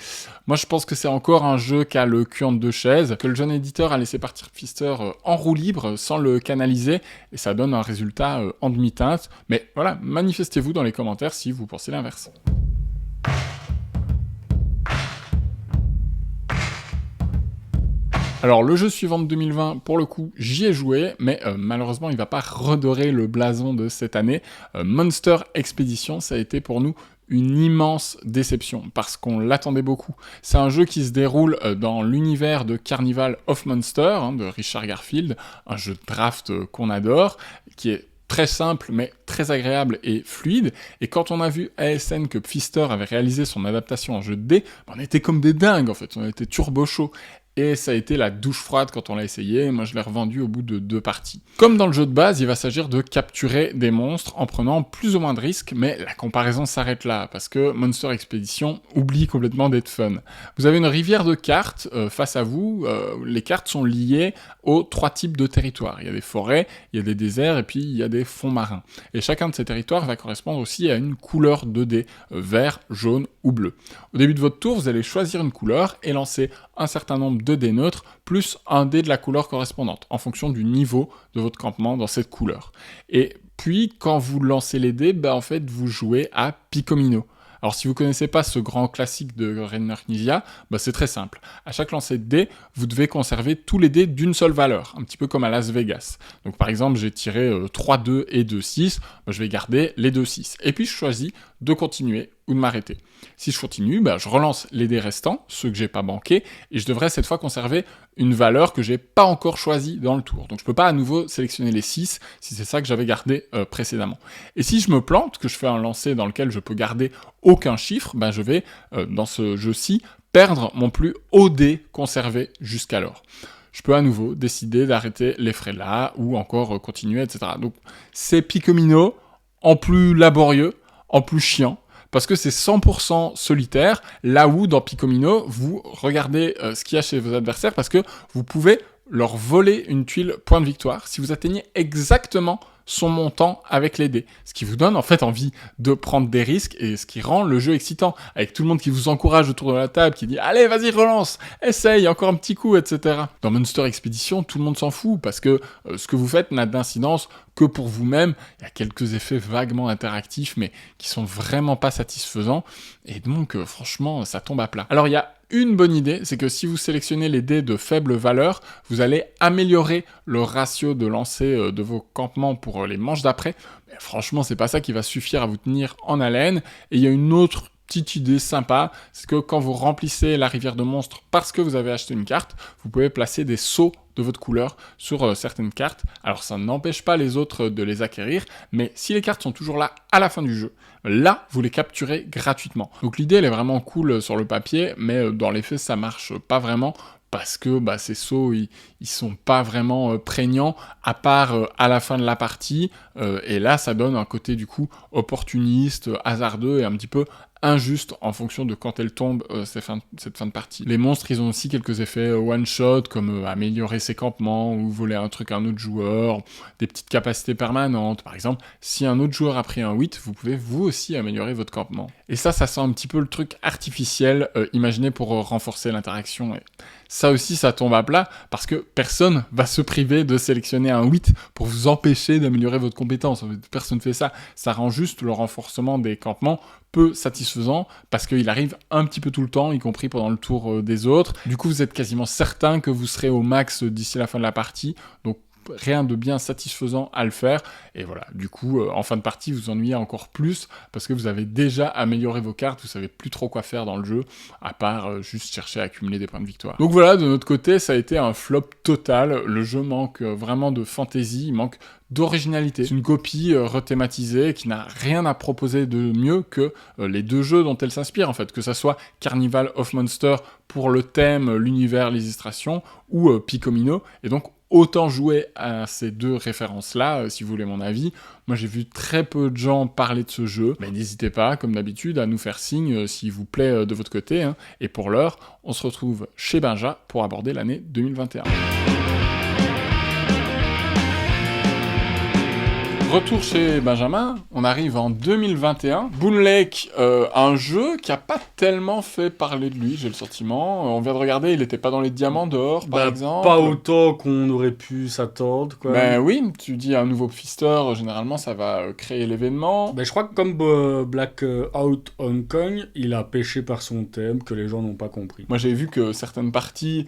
Moi, je pense que c'est encore un jeu qui a le cul entre 2 chaises, que le jeune éditeur a laissé partir Pfister en roue libre sans le canaliser, et ça donne un résultat en demi-teinte. Mais voilà, manifestez-vous dans les commentaires si vous pensez l'inverse. Alors le jeu suivant de 2020, pour le coup, j'y ai joué, mais malheureusement il va pas redorer le blason de cette année. Monster Expedition, ça a été pour nous une immense déception, parce qu'on l'attendait beaucoup. C'est un jeu qui se déroule dans l'univers de Carnival of Monsters, hein, de Richard Garfield, un jeu de draft qu'on adore, qui est très simple, mais très agréable et fluide. Et quand on a vu ASN que Pfister avait réalisé son adaptation en jeu de dés, on était comme des dingues, en fait. On était turbo chaud. Et ça a été la douche froide quand on l'a essayé. Moi, je l'ai revendu au bout de 2 parties. Comme dans le jeu de base, il va s'agir de capturer des monstres en prenant plus ou moins de risques, mais la comparaison s'arrête là, parce que Monster Expedition oublie complètement d'être fun. Vous avez une rivière de cartes face à vous. Les cartes sont liées aux 3 types de territoires. Il y a des forêts, il y a des déserts, et puis il y a des fonds marins. Et chacun de ces territoires va correspondre aussi à une couleur de dés, vert, jaune ou bleu. Au début de votre tour, vous allez choisir une couleur et lancer un certain nombre de dés neutres, plus un dé de la couleur correspondante, en fonction du niveau de votre campement dans cette couleur. Et puis, quand vous lancez les dés, en fait, vous jouez à Picomino. Alors, si vous connaissez pas ce grand classique de Reiner Knizia, c'est très simple. À chaque lancer de dés, vous devez conserver tous les dés d'une seule valeur, un petit peu comme à Las Vegas. Donc, par exemple, j'ai tiré 3 2 et 2 6, je vais garder les 2 6. Et puis, je choisis de continuer ou de m'arrêter. Si je continue, je relance les dés restants, ceux que j'ai pas banqués, et je devrais cette fois conserver une valeur que j'ai pas encore choisie dans le tour. Donc je peux pas à nouveau sélectionner les 6 si c'est ça que j'avais gardé précédemment. Et si je me plante, que je fais un lancer dans lequel je peux garder aucun chiffre, je vais, dans ce jeu-ci, perdre mon plus haut dé conservé jusqu'alors. Je peux à nouveau décider d'arrêter les frais là, ou encore continuer, etc. Donc c'est Picomino en plus laborieux, en plus chiant, parce que c'est 100% solitaire, là où dans Picomino, vous regardez ce qu'il y a chez vos adversaires, parce que vous pouvez leur voler une tuile point de victoire si vous atteignez exactement son montant avec les dés. Ce qui vous donne en fait envie de prendre des risques et ce qui rend le jeu excitant. Avec tout le monde qui vous encourage autour de la table, qui dit « Allez, vas-y, relance, essaye, encore un petit coup, etc. » Dans Monster Expedition, tout le monde s'en fout parce que ce que vous faites n'a d'incidence que pour vous-même. Il y a quelques effets vaguement interactifs mais qui sont vraiment pas satisfaisants et donc franchement, ça tombe à plat. Alors il y a une bonne idée, c'est que si vous sélectionnez les dés de faible valeur, vous allez améliorer le ratio de lancer de vos campements pour les manches d'après. Mais franchement, c'est pas ça qui va suffire à vous tenir en haleine. Et il y a une autre petite idée sympa, c'est que quand vous remplissez la rivière de monstres parce que vous avez acheté une carte, vous pouvez placer des sceaux de votre couleur sur certaines cartes. Alors ça n'empêche pas les autres de les acquérir, mais si les cartes sont toujours là à la fin du jeu, là vous les capturez gratuitement. Donc l'idée elle est vraiment cool sur le papier, mais dans les faits ça marche pas vraiment, parce que ces sceaux, ils sont pas vraiment prégnants, à part à la fin de la partie, et là, ça donne un côté, du coup, opportuniste, hasardeux, et un petit peu injuste en fonction de quand elle tombe cette fin de partie. Les monstres, ils ont aussi quelques effets one-shot, comme améliorer ses campements, ou voler un truc à un autre joueur, des petites capacités permanentes. Par exemple, si un autre joueur a pris un 8, vous pouvez vous aussi améliorer votre campement. Et ça sent un petit peu le truc artificiel, imaginé pour renforcer l'interaction. Et ça aussi, ça tombe à plat, parce que personne va se priver de sélectionner un 8 pour vous empêcher d'améliorer votre compétence. Personne ne fait ça. Ça rend juste le renforcement des campements peu satisfaisant, parce qu'il arrive un petit peu tout le temps, y compris pendant le tour des autres. Du coup, vous êtes quasiment certain que vous serez au max d'ici la fin de la partie, donc rien de bien satisfaisant à le faire, et voilà, du coup, en fin de partie, vous ennuyez encore plus, parce que vous avez déjà amélioré vos cartes, vous savez plus trop quoi faire dans le jeu, à part juste chercher à accumuler des points de victoire. Donc voilà, de notre côté, ça a été un flop total, le jeu manque vraiment de fantaisie, il manque d'originalité. C'est une copie rethématisée qui n'a rien à proposer de mieux que les deux jeux dont elle s'inspire, en fait, que ça soit Carnival of Monsters pour le thème, l'univers, les illustrations, ou Picomino, et donc autant jouer à ces deux références-là, si vous voulez mon avis. Moi, j'ai vu très peu de gens parler de ce jeu, mais n'hésitez pas, comme d'habitude, à nous faire signe s'il vous plaît de votre côté, hein. Et pour l'heure, on se retrouve chez Benja pour aborder l'année 2021. Retour chez Benjamin, on arrive en 2021. Boon Lake, un jeu qui a pas tellement fait parler de lui, j'ai le sentiment. On vient de regarder, il était pas dans les diamants d'or, par exemple. Pas autant qu'on aurait pu s'attendre, quoi. Ben oui, tu dis un nouveau Pfister, généralement ça va créer l'événement. Ben, je crois que comme Black Out Hong Kong, il a pêché par son thème que les gens n'ont pas compris. Moi j'ai vu que certaines parties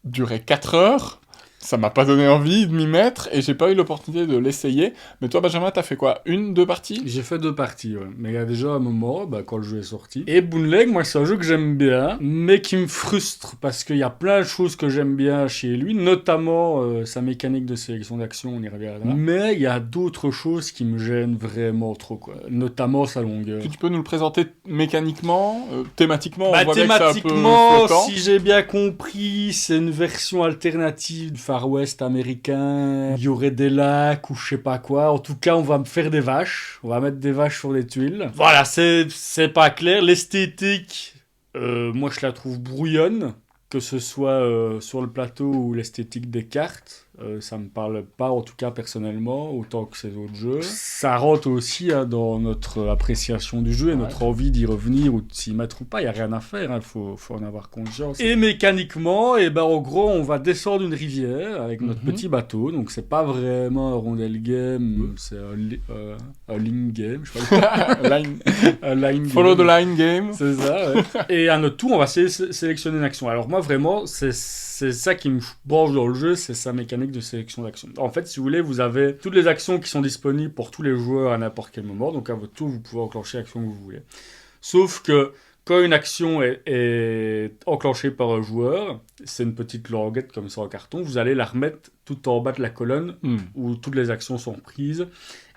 duraient 4 heures. Ça m'a pas donné envie de m'y mettre et j'ai pas eu l'opportunité de l'essayer. Mais toi, Benjamin, t'as fait quoi? 2 parties? J'ai fait 2 parties, ouais. Mais il y a déjà un moment, quand le jeu est sorti. Et Boon Lake, moi, c'est un jeu que j'aime bien, mais qui me frustre parce qu'il y a plein de choses que j'aime bien chez lui, notamment sa mécanique de sélection d'action, on y reviendra. Mais il y a d'autres choses qui me gênent vraiment trop, quoi. Notamment sa longueur. Est-ce que tu peux nous le présenter mécaniquement, thématiquement? On voit bien que c'est un peu thématiquement, flottant. si j'ai bien compris, c'est une version alternative du Far West américain. Il y aurait des lacs ou je sais pas quoi. En tout cas, on va me faire des vaches. On va mettre des vaches sur des tuiles. Voilà, c'est pas clair. L'esthétique, moi je la trouve brouillonne, que ce soit sur le plateau ou l'esthétique des cartes. Ça me parle pas, en tout cas personnellement, autant que ces autres jeux. Ça rentre aussi dans notre appréciation du jeu et notre envie d'y revenir ou de s'y mettre ou pas. Il n'y a rien à faire, faut en avoir conscience. Et mécaniquement, en gros, on va descendre une rivière avec notre petit bateau. Donc c'est pas vraiment un rondel game, c'est un line game, je sais pas. un line Follow game. the line game. C'est ça, ouais. Et à notre tour, on va sélectionner une action. Alors moi, vraiment, c'est ça qui me branche dans le jeu, c'est sa mécanique de sélection d'action. En fait, si vous voulez, vous avez toutes les actions qui sont disponibles pour tous les joueurs à n'importe quel moment. Donc à votre tour, vous pouvez enclencher l'action que vous voulez. Sauf que quand une action est enclenchée par un joueur, c'est une petite languette comme ça en carton, vous allez la remettre tout en bas de la colonne où toutes les actions sont prises.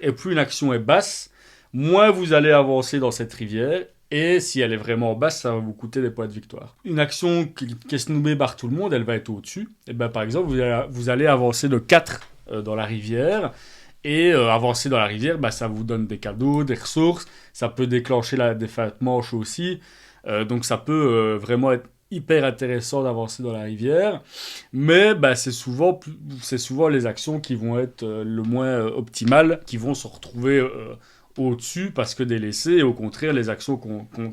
Et plus une action est basse, moins vous allez avancer dans cette rivière. Et si elle est vraiment basse, ça va vous coûter des points de victoire. Une action qui est snoobée par tout le monde, elle va être au-dessus. Et par exemple, vous allez avancer de 4 dans la rivière. Et avancer dans la rivière, ça vous donne des cadeaux, des ressources. Ça peut déclencher des fins de manche aussi. Donc ça peut vraiment être hyper intéressant d'avancer dans la rivière. Mais c'est souvent les actions qui vont être le moins optimales, qui vont se retrouver au-dessus parce que délaissées, et au contraire les actions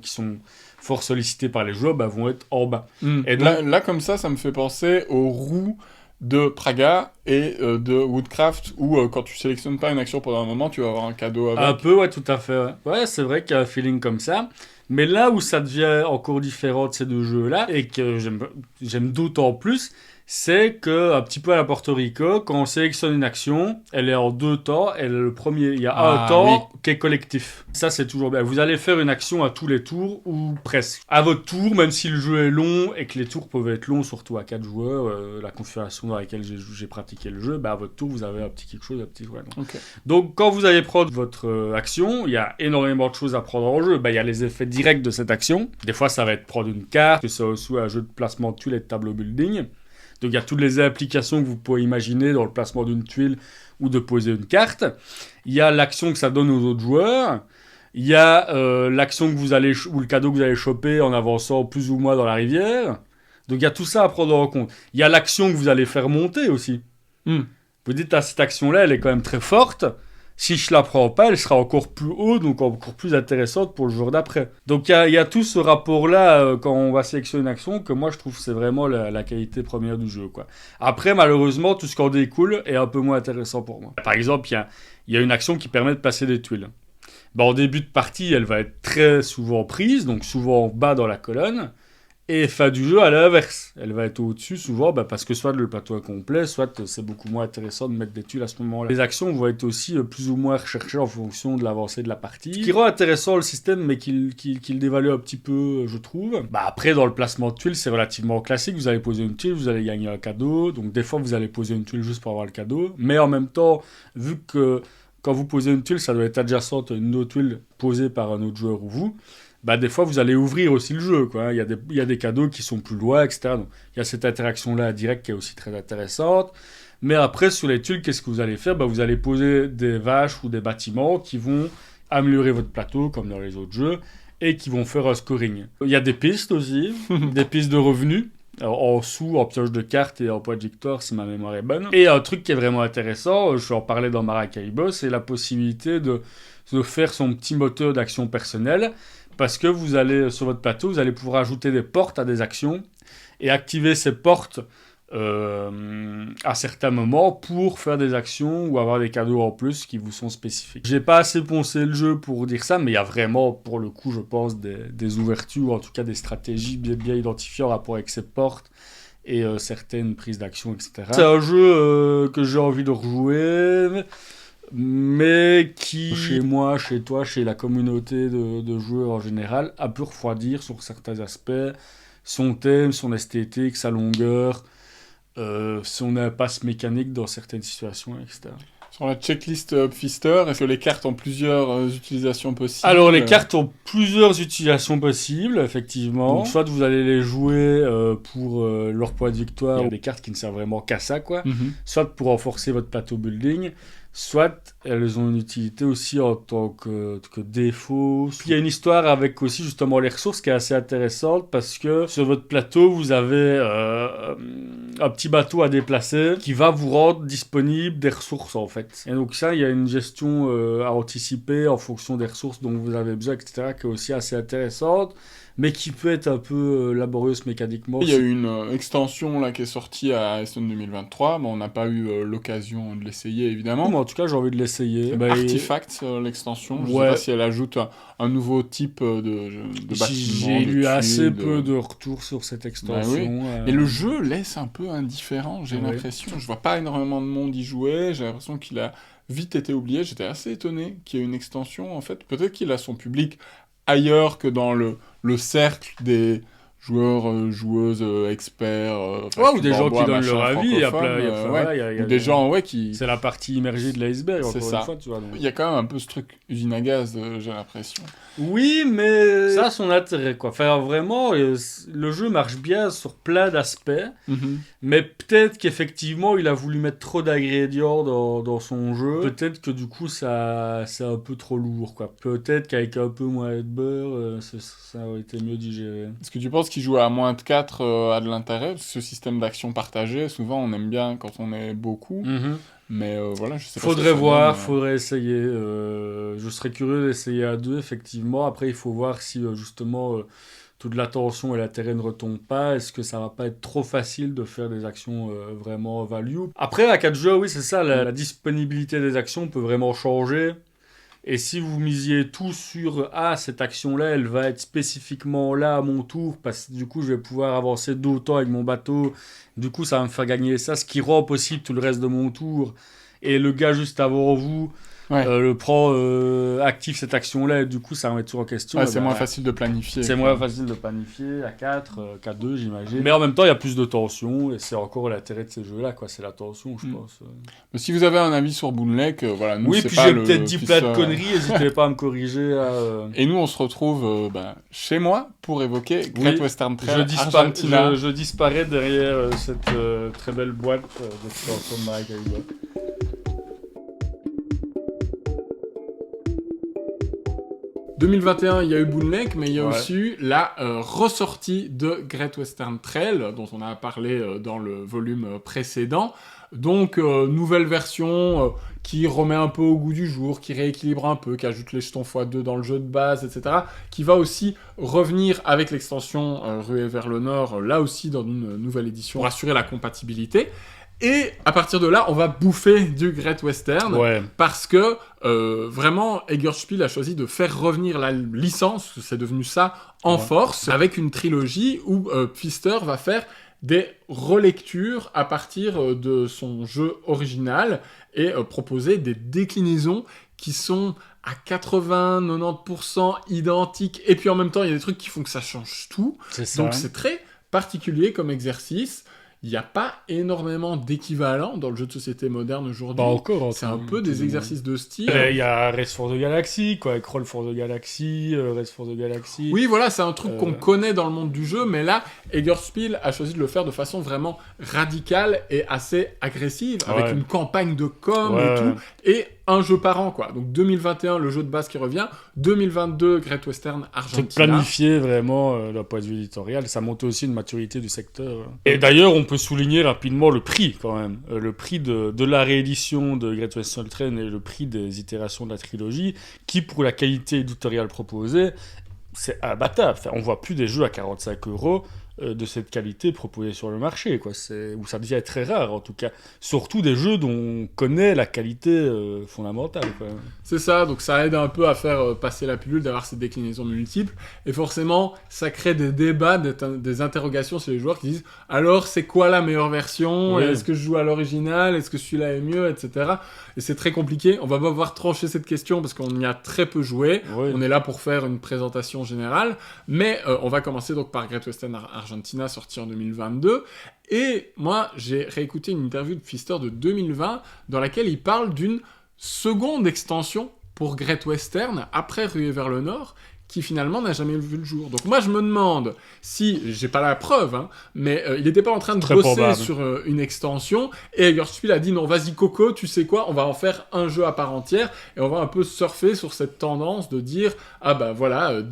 qui sont fort sollicitées par les joueurs vont être en bas. Et donc, là comme ça me fait penser aux roues de Praga et de Woodcraft où quand tu sélectionnes pas une action pendant un moment, tu vas avoir un cadeau avec. Un peu, ouais, tout à fait. Ouais, c'est vrai qu'il y a un feeling comme ça. Mais là où ça devient encore différent de ces deux jeux-là, et que j'aime d'autant plus, c'est que, un petit peu à la Porto Rico, quand on sélectionne une action, elle est en 2 temps. Il y a un temps qui est collectif. Ça, c'est toujours bien. Vous allez faire une action à tous les tours, ou presque. À votre tour, même si le jeu est long et que les tours peuvent être longs, surtout à 4 joueurs, la configuration dans laquelle j'ai pratiqué le jeu, à votre tour, vous avez un petit quelque chose, un petit... Ouais, non. Ok. Donc, quand vous allez prendre votre action, il y a énormément de choses à prendre en jeu. Il y a les effets directs de cette action. Des fois, ça va être prendre une carte, que c'est aussi un jeu de placement de tuiles et de tableau building. Donc il y a toutes les applications que vous pouvez imaginer dans le placement d'une tuile ou de poser une carte. Il y a l'action que ça donne aux autres joueurs. Il y a l'action que vous allez ou le cadeau que vous allez choper en avançant plus ou moins dans la rivière. Donc il y a tout ça à prendre en compte. Il y a l'action que vous allez faire monter aussi. Vous dites, cette action-là, elle est quand même très forte. Si je la prends pas, elle sera encore plus haute, donc encore plus intéressante pour le jour d'après. Donc il y a tout ce rapport-là quand on va sélectionner une action que moi je trouve que c'est vraiment la qualité première du jeu, quoi. Après, malheureusement, tout ce qui en découle est un peu moins intéressant pour moi. Par exemple, il y a une action qui permet de passer des tuiles. En début de partie, elle va être très souvent prise, donc souvent en bas dans la colonne. Et fin du jeu, à l'inverse. Elle va être au-dessus souvent parce que soit le plateau est complet, soit c'est beaucoup moins intéressant de mettre des tuiles à ce moment-là. Les actions vont être aussi plus ou moins recherchées en fonction de l'avancée de la partie. Ce qui rend intéressant le système, mais qu'il dévalue un petit peu, je trouve. Après, dans le placement de tuiles, c'est relativement classique. Vous allez poser une tuile, vous allez gagner un cadeau. Donc des fois, vous allez poser une tuile juste pour avoir le cadeau. Mais en même temps, vu que quand vous posez une tuile, ça doit être adjacente à une autre tuile posée par un autre joueur ou vous, des fois, vous allez ouvrir aussi le jeu, quoi. Il y a des cadeaux qui sont plus loin, etc. Donc, il y a cette interaction-là directe qui est aussi très intéressante. Mais après, sur les tuiles, qu'est-ce que vous allez faire ? Vous allez poser des vaches ou des bâtiments qui vont améliorer votre plateau, comme dans les autres jeux, et qui vont faire un scoring. Il y a des pistes aussi, des pistes de revenus. Alors, en sous, en pioche de cartes et en point de victoire, si ma mémoire est bonne. Et un truc qui est vraiment intéressant, je vais en parler dans Maracaibo, c'est la possibilité de faire son petit moteur d'action personnelle. Parce que vous allez, sur votre plateau, vous allez pouvoir ajouter des portes à des actions et activer ces portes à certains moments pour faire des actions ou avoir des cadeaux en plus qui vous sont spécifiques. J'ai pas assez poncé le jeu pour dire ça, mais il y a vraiment, pour le coup, je pense, des ouvertures ou en tout cas des stratégies bien identifiées en rapport avec ces portes et certaines prises d'action, etc. C'est un jeu que j'ai envie de rejouer, mais qui, chez moi, chez toi, chez la communauté de joueurs en général, a pu refroidir sur certains aspects, son thème, son esthétique, sa longueur, son impasse mécanique dans certaines situations, etc. Sur la checklist Upfister, est-ce que les cartes ont plusieurs utilisations possibles ? Alors, les cartes ont plusieurs utilisations possibles, effectivement. Donc, soit vous allez les jouer pour leur point de victoire, il y a des cartes qui ne servent vraiment qu'à ça, quoi. Soit pour renforcer votre plateau building, soit elles ont une utilité aussi en tant que défaut. Puis il y a une histoire avec aussi justement les ressources qui est assez intéressante parce que sur votre plateau, vous avez un petit bateau à déplacer qui va vous rendre disponible des ressources en fait. Et donc ça, il y a une gestion à anticiper en fonction des ressources dont vous avez besoin, etc. qui est aussi assez intéressante, mais qui peut être un peu laborieuse mécaniquement. Il y a eu une extension là qui est sortie à Essen 2023, mais on n'a pas eu l'occasion de l'essayer évidemment. Mais en tout cas, j'ai envie de l'essayer. Artifact, l'extension, je sais pas si elle ajoute un nouveau type de bâtiment. J'ai lu assez peu de retours sur cette extension. Mais le jeu laisse un peu indifférent, j'ai l'impression. Je vois pas énormément de monde y jouer, j'ai l'impression qu'il a vite été oublié. J'étais assez étonné qu'il y ait une extension en fait. Peut-être qu'il a son public ailleurs que dans le cercle des joueurs, joueuses, experts, ou des gens qui donnent leur avis, il y a des gens qui... C'est la partie immergée de l'iceberg, encore une fois, tu vois. Donc. Il y a quand même un peu ce truc usine à gaz, j'ai l'impression. Oui, mais ça a son intérêt, quoi. Enfin, vraiment, le jeu marche bien sur plein d'aspects, mais peut-être qu'effectivement, il a voulu mettre trop d'ingrédients dans son jeu. Peut-être que du coup, c'est un peu trop lourd, quoi. Peut-être qu'avec un peu moins de beurre, ça aurait été mieux digéré. Est-ce que tu penses qu'il joue à moins de 4 a de l'intérêt ? Parce que ce système d'action partagé, souvent, on aime bien quand on est beaucoup. Mais voilà, je sais pas. Faudrait voir, faudrait essayer. Je serais curieux d'essayer à 2, effectivement. Après, il faut voir si justement toute l'attention et l'intérêt ne retombent pas. Est-ce que ça va pas être trop facile de faire des actions vraiment value ? Après, à 4 joueurs, oui, c'est ça. La disponibilité des actions peut vraiment changer. Et si vous misiez tout sur cette action-là, elle va être spécifiquement là à mon tour, parce que du coup, je vais pouvoir avancer d'autant avec mon bateau. Du coup, ça va me faire gagner ça, ce qui rend possible tout le reste de mon tour. Et le gars juste avant vous le prend active cette action-là, et du coup, ça va mettre tout en question. Ouais, c'est moins facile de planifier. C'est moins facile de planifier à 4, qu'à 2, j'imagine. Mais en même temps, il y a plus de tension, et c'est encore l'intérêt de ces jeux-là, quoi. C'est la tension, je pense. Mais si vous avez un avis sur Boonlake, voilà, nous, c'est puis pas j'ai le peut-être dit plein de plus, conneries, n'hésitez pas à me corriger. Et nous, on se retrouve chez moi pour évoquer Great Western Trail Argentina. Je disparais derrière cette très belle boîte d'extension de Maracaibo. En 2021, il y a eu Boonlake, mais il y a aussi eu la ressortie de Great Western Trail, dont on a parlé dans le volume précédent. Donc, nouvelle version qui remet un peu au goût du jour, qui rééquilibre un peu, qui ajoute les jetons x2 dans le jeu de base, etc. Qui va aussi revenir avec l'extension Ruée vers le Nord, là aussi dans une nouvelle édition, pour assurer la compatibilité. Et à partir de là, on va bouffer du Great Western, parce que vraiment, Eggerspiel a choisi de faire revenir la licence, c'est devenu ça, en force, avec une trilogie où Pfister va faire des relectures à partir de son jeu original et proposer des déclinaisons qui sont à 80-90% identiques, et puis en même temps, il y a des trucs qui font que ça change tout. Donc c'est très particulier comme exercice. Il n'y a pas énormément d'équivalents dans le jeu de société moderne aujourd'hui. Pas encore. C'est un peu des exercices de style. Il y a Race for the Galaxy, quoi, avec Roll for the Galaxy, Race for the Galaxy. Oui, voilà, c'est un truc qu'on connaît dans le monde du jeu, mais là, Eggerspiel a choisi de le faire de façon vraiment radicale et assez agressive, avec une campagne de com et tout, et un jeu par an, quoi. Donc 2021, le jeu de base qui revient, 2022, Great Western Argentina. C'est planifié vraiment d'un point de vue éditorial, ça monte aussi une maturité du secteur. Et d'ailleurs, on peut souligner rapidement le prix, quand même. Le prix de la réédition de Great Western Trail et le prix des itérations de la trilogie, qui, pour la qualité éditoriale proposée, c'est imbattable. Enfin, on voit plus des jeux à 45€ de cette qualité proposée sur le marché, quoi. Où ça devient très rare, en tout cas. Surtout des jeux dont on connaît la qualité fondamentale, quoi. C'est ça, donc ça aide un peu à faire passer la pilule, d'avoir ces déclinaisons multiples. Et forcément, ça crée des débats, des interrogations chez les joueurs qui disent « Alors, c'est quoi la meilleure version ? Est-ce que je joue à l'original ? Est-ce que celui-là est mieux ? » etc. Et c'est très compliqué. On va pas pouvoir trancher cette question parce qu'on y a très peu joué. On est là pour faire une présentation générale. Mais on va commencer donc par Great Western Argentina, sorti en 2022. Et moi, j'ai réécouté une interview de Pfister de 2020 dans laquelle il parle d'une seconde extension pour Great Western, après Ruée vers le Nord, qui finalement n'a jamais vu le jour. Donc moi je me demande si, j'ai pas la preuve, hein, mais il n'était pas en train de bosser sur une extension, et Eggerspiel a dit non, vas-y Coco, tu sais quoi, on va en faire un jeu à part entière, et on va un peu surfer sur cette tendance de dire, ah bah voilà,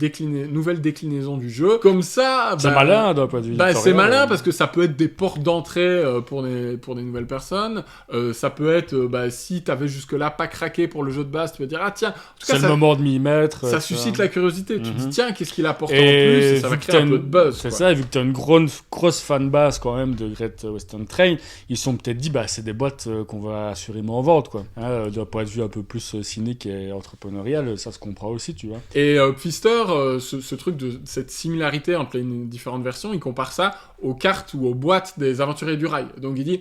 nouvelle déclinaison du jeu, comme ça... C'est malin d'un point de vue c'est malin parce que ça peut être des portes d'entrée pour des nouvelles personnes, ça peut être, si t'avais jusque-là pas craqué pour le jeu de base, tu peux dire, ah tiens, en tout cas, c'est le moment de m'y mettre. Ça suscite la curiosité. Tu te dis, tiens, qu'est-ce qu'il apporte en plus, et ça va créer un peu de buzz. C'est ça, et vu que tu as une grosse fanbase quand même de Great Western Trail, ils se sont peut-être dit, c'est des boîtes qu'on va assurément vendre, quoi. D'un point de vue un peu plus cynique et entrepreneurial, ça se comprend aussi, tu vois. Et Pfister, ce truc de cette similarité entre les différentes versions, il compare ça aux cartes ou aux boîtes des aventuriers du rail. Donc il dit,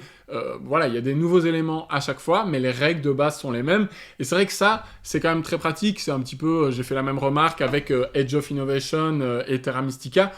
voilà, il y a des nouveaux éléments à chaque fois, mais les règles de base sont les mêmes. Et c'est vrai que ça, c'est quand même très pratique. C'est un petit peu, j'ai fait la même remarque avec Age of Innovation et Terra Mystica.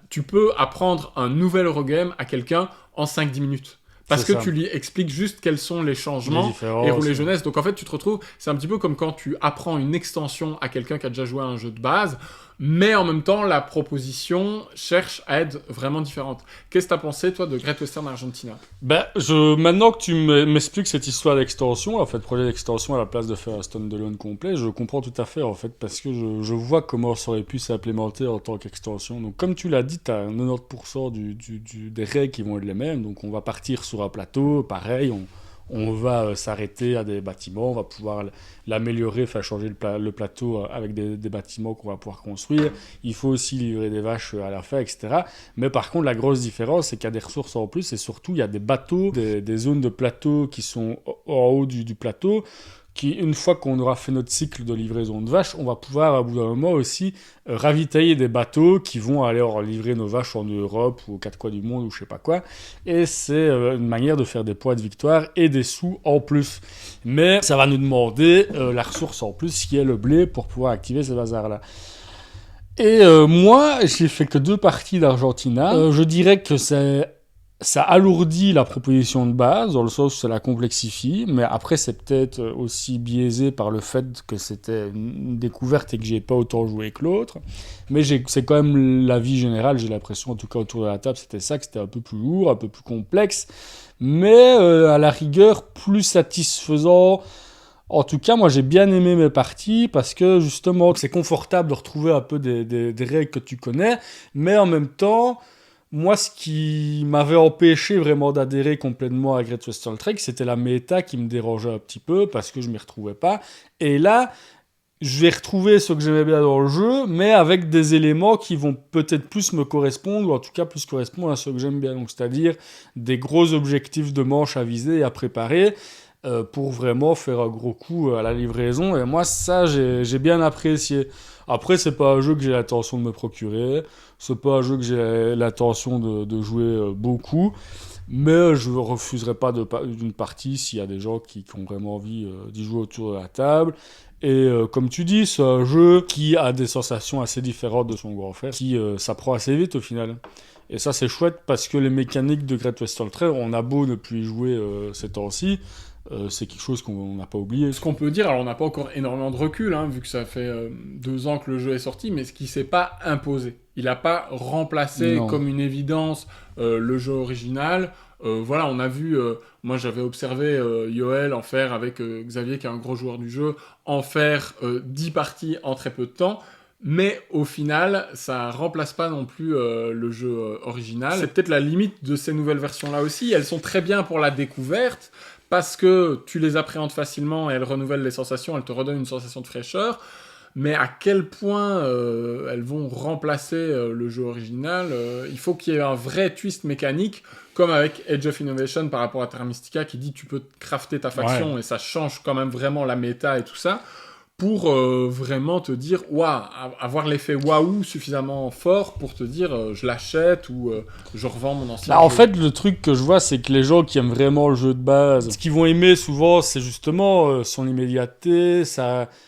Tu peux apprendre un nouvel Eurogame à quelqu'un en 5-10 minutes. Parce que tu lui expliques juste quels sont les changements et rouler jeunesse. Donc en fait, tu te retrouves, c'est un petit peu comme quand tu apprends une extension à quelqu'un qui a déjà joué à un jeu de base, mais en même temps, la proposition cherche à être vraiment différente. Qu'est-ce que tu as pensé, toi, de Great Western Argentina ? Maintenant que tu m'expliques cette histoire d'extension, en fait, projet d'extension à la place de faire un standalone complet, je comprends tout à fait, en fait, parce que je vois comment ça aurait pu s'implémenter en tant qu'extension. Donc, comme tu l'as dit, tu as 90% des règles qui vont être les mêmes. Donc, on va partir sur un plateau, pareil, on va s'arrêter à des bâtiments, on va pouvoir l'améliorer, faire changer le plateau avec des bâtiments qu'on va pouvoir construire. Il faut aussi livrer des vaches à la fin, etc. Mais par contre, la grosse différence, c'est qu'il y a des ressources en plus et surtout, il y a des bateaux, des zones de plateau qui sont en haut du plateau qui, une fois qu'on aura fait notre cycle de livraison de vaches, on va pouvoir, à bout d'un moment aussi, ravitailler des bateaux qui vont aller livrer nos vaches en Europe ou aux quatre coins du monde ou je sais pas quoi. Et c'est une manière de faire des points de victoire et des sous en plus. Mais ça va nous demander la ressource en plus qui est le blé pour pouvoir activer ces bazars-là. Et moi, j'ai fait que 2 parties d'Argentina. Je dirais que ça alourdit la proposition de base, dans le sens où ça la complexifie, mais après c'est peut-être aussi biaisé par le fait que c'était une découverte et que j'ai pas autant joué que l'autre. Mais c'est quand même l'avis général, j'ai l'impression, en tout cas autour de la table, c'était ça, que c'était un peu plus lourd, un peu plus complexe, mais à la rigueur plus satisfaisant. En tout cas, moi j'ai bien aimé mes parties parce que justement c'est confortable de retrouver un peu des règles que tu connais, mais en même temps, moi ce qui m'avait empêché vraiment d'adhérer complètement à Great Western Trail, c'était la méta qui me dérangeait un petit peu parce que je m'y retrouvais pas. Et là, je vais retrouver ce que j'aimais bien dans le jeu, mais avec des éléments qui vont peut-être plus me correspondre, ou en tout cas plus correspondre à ce que j'aime bien. Donc, c'est-à-dire des gros objectifs de manche à viser et à préparer. Pour vraiment faire un gros coup à la livraison. Et moi, ça, j'ai bien apprécié. Après, c'est pas un jeu que j'ai l'intention de me procurer. C'est pas un jeu que j'ai l'intention de jouer beaucoup. Mais je ne refuserai pas d'une partie s'il y a des gens qui ont vraiment envie d'y jouer autour de la table. Et comme tu dis, c'est un jeu qui a des sensations assez différentes de son grand frère, qui s'apprend assez vite au final. Et ça, c'est chouette parce que les mécaniques de Great Western Trail, on a beau ne plus y jouer ces temps-ci, c'est quelque chose qu'on n'a pas oublié. Ce qu'on peut dire, alors on n'a pas encore énormément de recul, vu que ça fait 2 ans que le jeu est sorti, mais ce qui s'est pas imposé. Il n'a pas remplacé comme une évidence le jeu original. Voilà, on a vu, moi j'avais observé Yoel en faire avec Xavier, qui est un gros joueur du jeu, en faire 10 parties en très peu de temps. Mais au final, ça remplace pas non plus le jeu original. C'est peut-être la limite de ces nouvelles versions-là aussi. Elles sont très bien pour la découverte, parce que tu les appréhendes facilement et elles renouvellent les sensations, elles te redonnent une sensation de fraîcheur. Mais à quel point elles vont remplacer le jeu original, il faut qu'il y ait un vrai twist mécanique, comme avec Age of Innovation par rapport à Terra Mystica, qui dit tu peux crafter ta faction, et ça change quand même vraiment la méta et tout ça, pour vraiment te dire, avoir l'effet waouh suffisamment fort pour te dire je l'achète ou je revends mon ancien jeu. En fait, le truc que je vois, c'est que les gens qui aiment vraiment le jeu de base, ce qu'ils vont aimer souvent, c'est justement son immédiateté,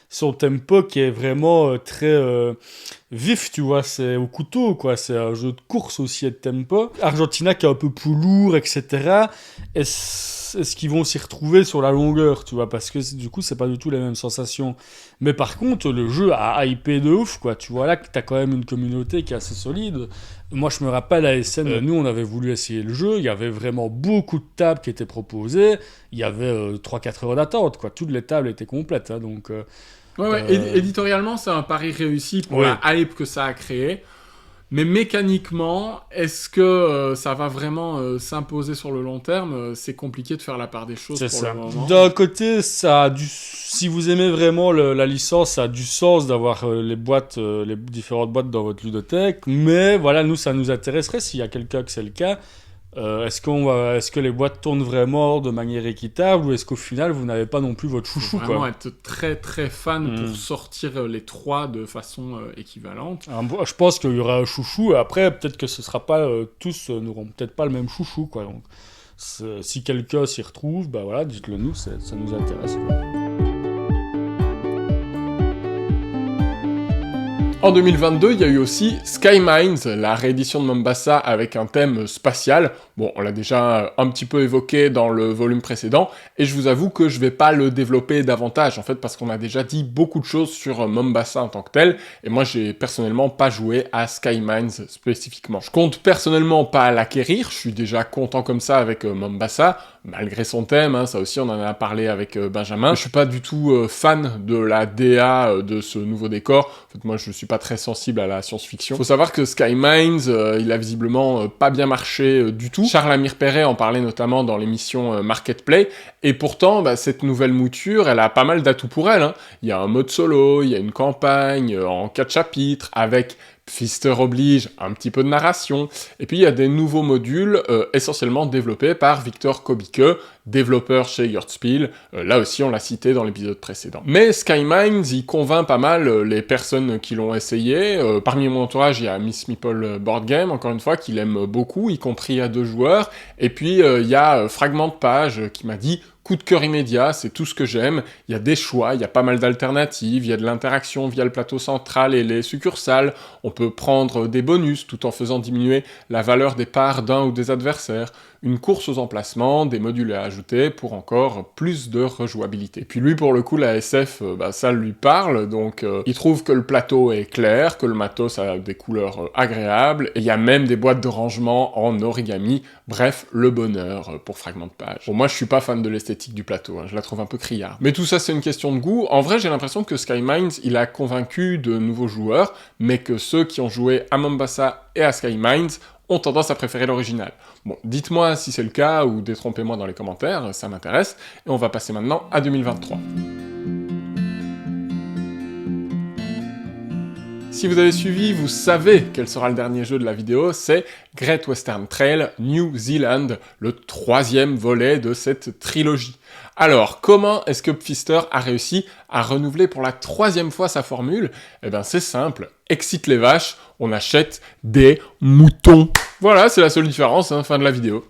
son tempo qui est vraiment très vif, tu vois, c'est au couteau, quoi. C'est un jeu de course aussi et de tempo. Argentina qui est un peu plus lourd, etc. Est-ce qu'ils vont s'y retrouver sur la longueur, tu vois, parce que du coup, c'est pas du tout les mêmes sensations. Mais par contre, le jeu a hypé de ouf, quoi. Tu vois là que t'as quand même une communauté qui est assez solide. Moi, je me rappelle à SN, nous, on avait voulu essayer le jeu. Il y avait vraiment beaucoup de tables qui étaient proposées. Il y avait 3-4 heures d'attente, quoi. Toutes les tables étaient complètes, donc... éditorialement, c'est un pari réussi pour la hype que ça a créé. Mais mécaniquement, est-ce que ça va vraiment s'imposer sur le long terme ? C'est compliqué de faire la part des choses pour le moment. D'un côté, si vous aimez vraiment la licence, ça a du sens d'avoir les différentes boîtes dans votre ludothèque. Mais voilà, nous, ça nous intéresserait s'il y a quelqu'un que c'est le cas. Est-ce que les boîtes tournent vraiment de manière équitable, ou est-ce qu'au final vous n'avez pas non plus votre chouchou, faut vraiment être très très fan pour sortir les 3 de façon équivalente. Alors, je pense qu'il y aura un chouchou, et après peut-être que ce sera pas tous n'auront peut-être pas le même chouchou, quoi. Donc si quelqu'un s'y retrouve, bah voilà, dites-le nous, ça nous intéresse, quoi. En 2022, il y a eu aussi Sky Mines, la réédition de Mombasa avec un thème spatial. Bon, on l'a déjà un petit peu évoqué dans le volume précédent, et je vous avoue que je vais pas le développer davantage, en fait, parce qu'on a déjà dit beaucoup de choses sur Mombasa en tant que tel, et moi j'ai personnellement pas joué à Sky Mines spécifiquement. Je compte personnellement pas l'acquérir, je suis déjà content comme ça avec Mombasa, malgré son thème, ça aussi on en a parlé avec Benjamin. Je suis pas du tout fan de la DA de ce nouveau décor. En fait, moi je suis pas très sensible à la science-fiction. Faut savoir que Sky Mines, il a visiblement pas bien marché du tout. Charles-Amir Perret en parlait notamment dans l'émission Market Play, et pourtant cette nouvelle mouture, elle a pas mal d'atouts pour elle. Il y a un mode solo, il y a une campagne en 4 chapitres, avec Pfister oblige, un petit peu de narration, et puis il y a des nouveaux modules essentiellement développés par Victor Kobike, développeur chez Yurtspiel, là aussi on l'a cité dans l'épisode précédent. Mais Skymines, il convainc pas mal les personnes qui l'ont essayé, parmi mon entourage il y a Miss Meeple Board Game, encore une fois, qu'il aime beaucoup, y compris à 2 joueurs, et puis il y a Fragment de Page qui m'a dit coup de cœur immédiat, c'est tout ce que j'aime, il y a des choix, il y a pas mal d'alternatives, il y a de l'interaction via le plateau central et les succursales, on peut prendre des bonus tout en faisant diminuer la valeur des parts d'un ou des adversaires, une course aux emplacements, des modules à ajouter pour encore plus de rejouabilité. Et puis lui, pour le coup, la SF, ça lui parle, donc il trouve que le plateau est clair, que le matos a des couleurs agréables, et il y a même des boîtes de rangement en origami, bref, le bonheur pour Fragment de Page. Bon, moi je suis pas fan de l'esthétique du plateau, hein, je la trouve un peu criard. Mais tout ça c'est une question de goût. En vrai, j'ai l'impression que Skymines, il a convaincu de nouveaux joueurs, mais que ceux qui ont joué à Mombasa et à Skymines ont tendance à préférer l'original. Bon, dites-moi si c'est le cas, ou détrompez-moi dans les commentaires, ça m'intéresse, et on va passer maintenant à 2023. Si vous avez suivi, vous savez quel sera le dernier jeu de la vidéo, c'est Great Western Trail New Zealand, le 3e volet de cette trilogie. Alors, comment est-ce que Pfister a réussi à renouveler pour la 3e fois sa formule? Eh ben c'est simple, excite les vaches, on achète des moutons. Voilà, c'est la seule différence, hein, fin de la vidéo.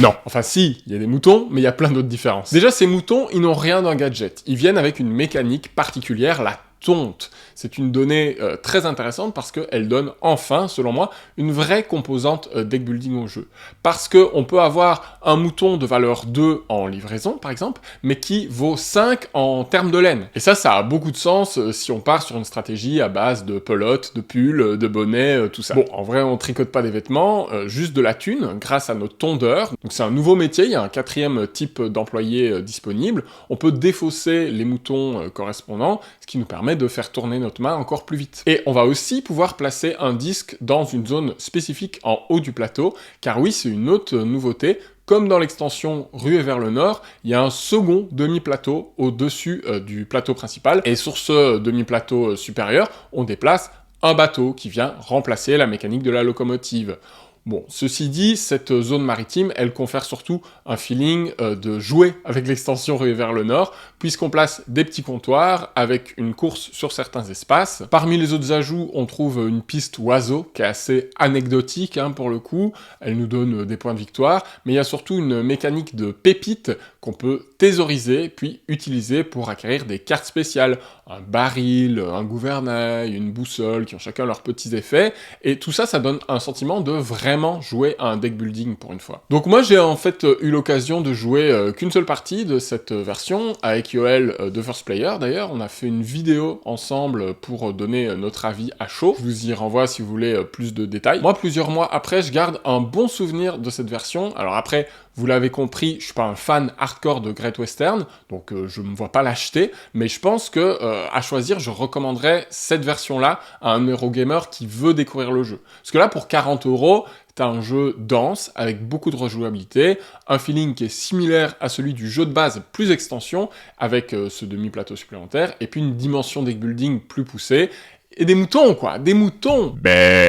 Non, enfin si, il y a des moutons, mais il y a plein d'autres différences. Déjà, ces moutons, ils n'ont rien d'un gadget. Ils viennent avec une mécanique particulière, la tonte. C'est une donnée très intéressante parce qu'elle donne enfin, selon moi, une vraie composante deck building au jeu. Parce qu'on peut avoir un mouton de valeur 2 en livraison, par exemple, mais qui vaut 5 en termes de laine. Et ça a beaucoup de sens si on part sur une stratégie à base de pelotes, de pulls, de bonnets, tout ça. Bon, en vrai, on tricote pas des vêtements, juste de la thune, grâce à nos tondeurs. Donc c'est un nouveau métier, il y a un 4e type d'employé disponible. On peut défausser les moutons correspondants, ce qui nous permet de faire tourner notre main encore plus vite. Et on va aussi pouvoir placer un disque dans une zone spécifique en haut du plateau, car oui, c'est une autre nouveauté. Comme dans l'extension Ruée vers le Nord, il y a un second demi-plateau au-dessus du plateau principal, et sur ce demi-plateau supérieur, on déplace un bateau qui vient remplacer la mécanique de la locomotive. Bon, ceci dit, cette zone maritime, elle confère surtout un feeling de jouer avec l'extension Ruée vers le Nord, puisqu'on place des petits comptoirs avec une course sur certains espaces. Parmi les autres ajouts, on trouve une piste oiseau, qui est assez anecdotique hein, pour le coup, elle nous donne des points de victoire, mais il y a surtout une mécanique de pépites qu'on peut thésauriser, puis utiliser pour acquérir des cartes spéciales, un baril, un gouvernail, une boussole, qui ont chacun leurs petits effets, et tout ça, ça donne un sentiment de vraiment jouer à un deck building pour une fois. Donc moi j'ai en fait eu l'occasion de jouer qu'une seule partie de cette version, avec Yoel de First Player d'ailleurs, on a fait une vidéo ensemble pour donner notre avis à chaud, je vous y renvoie si vous voulez plus de détails. Moi plusieurs mois après, je garde un bon souvenir de cette version, alors après, vous l'avez compris, je suis pas un fan hardcore de Great Western, donc je me vois pas l'acheter, mais je pense que à choisir, je recommanderais cette version-là à un Eurogamer qui veut découvrir le jeu. Parce que là, pour 40 €, t'as un jeu dense, avec beaucoup de rejouabilité, un feeling qui est similaire à celui du jeu de base, plus extension, avec ce demi-plateau supplémentaire, et puis une dimension deck building plus poussée, et des moutons, quoi, des moutons.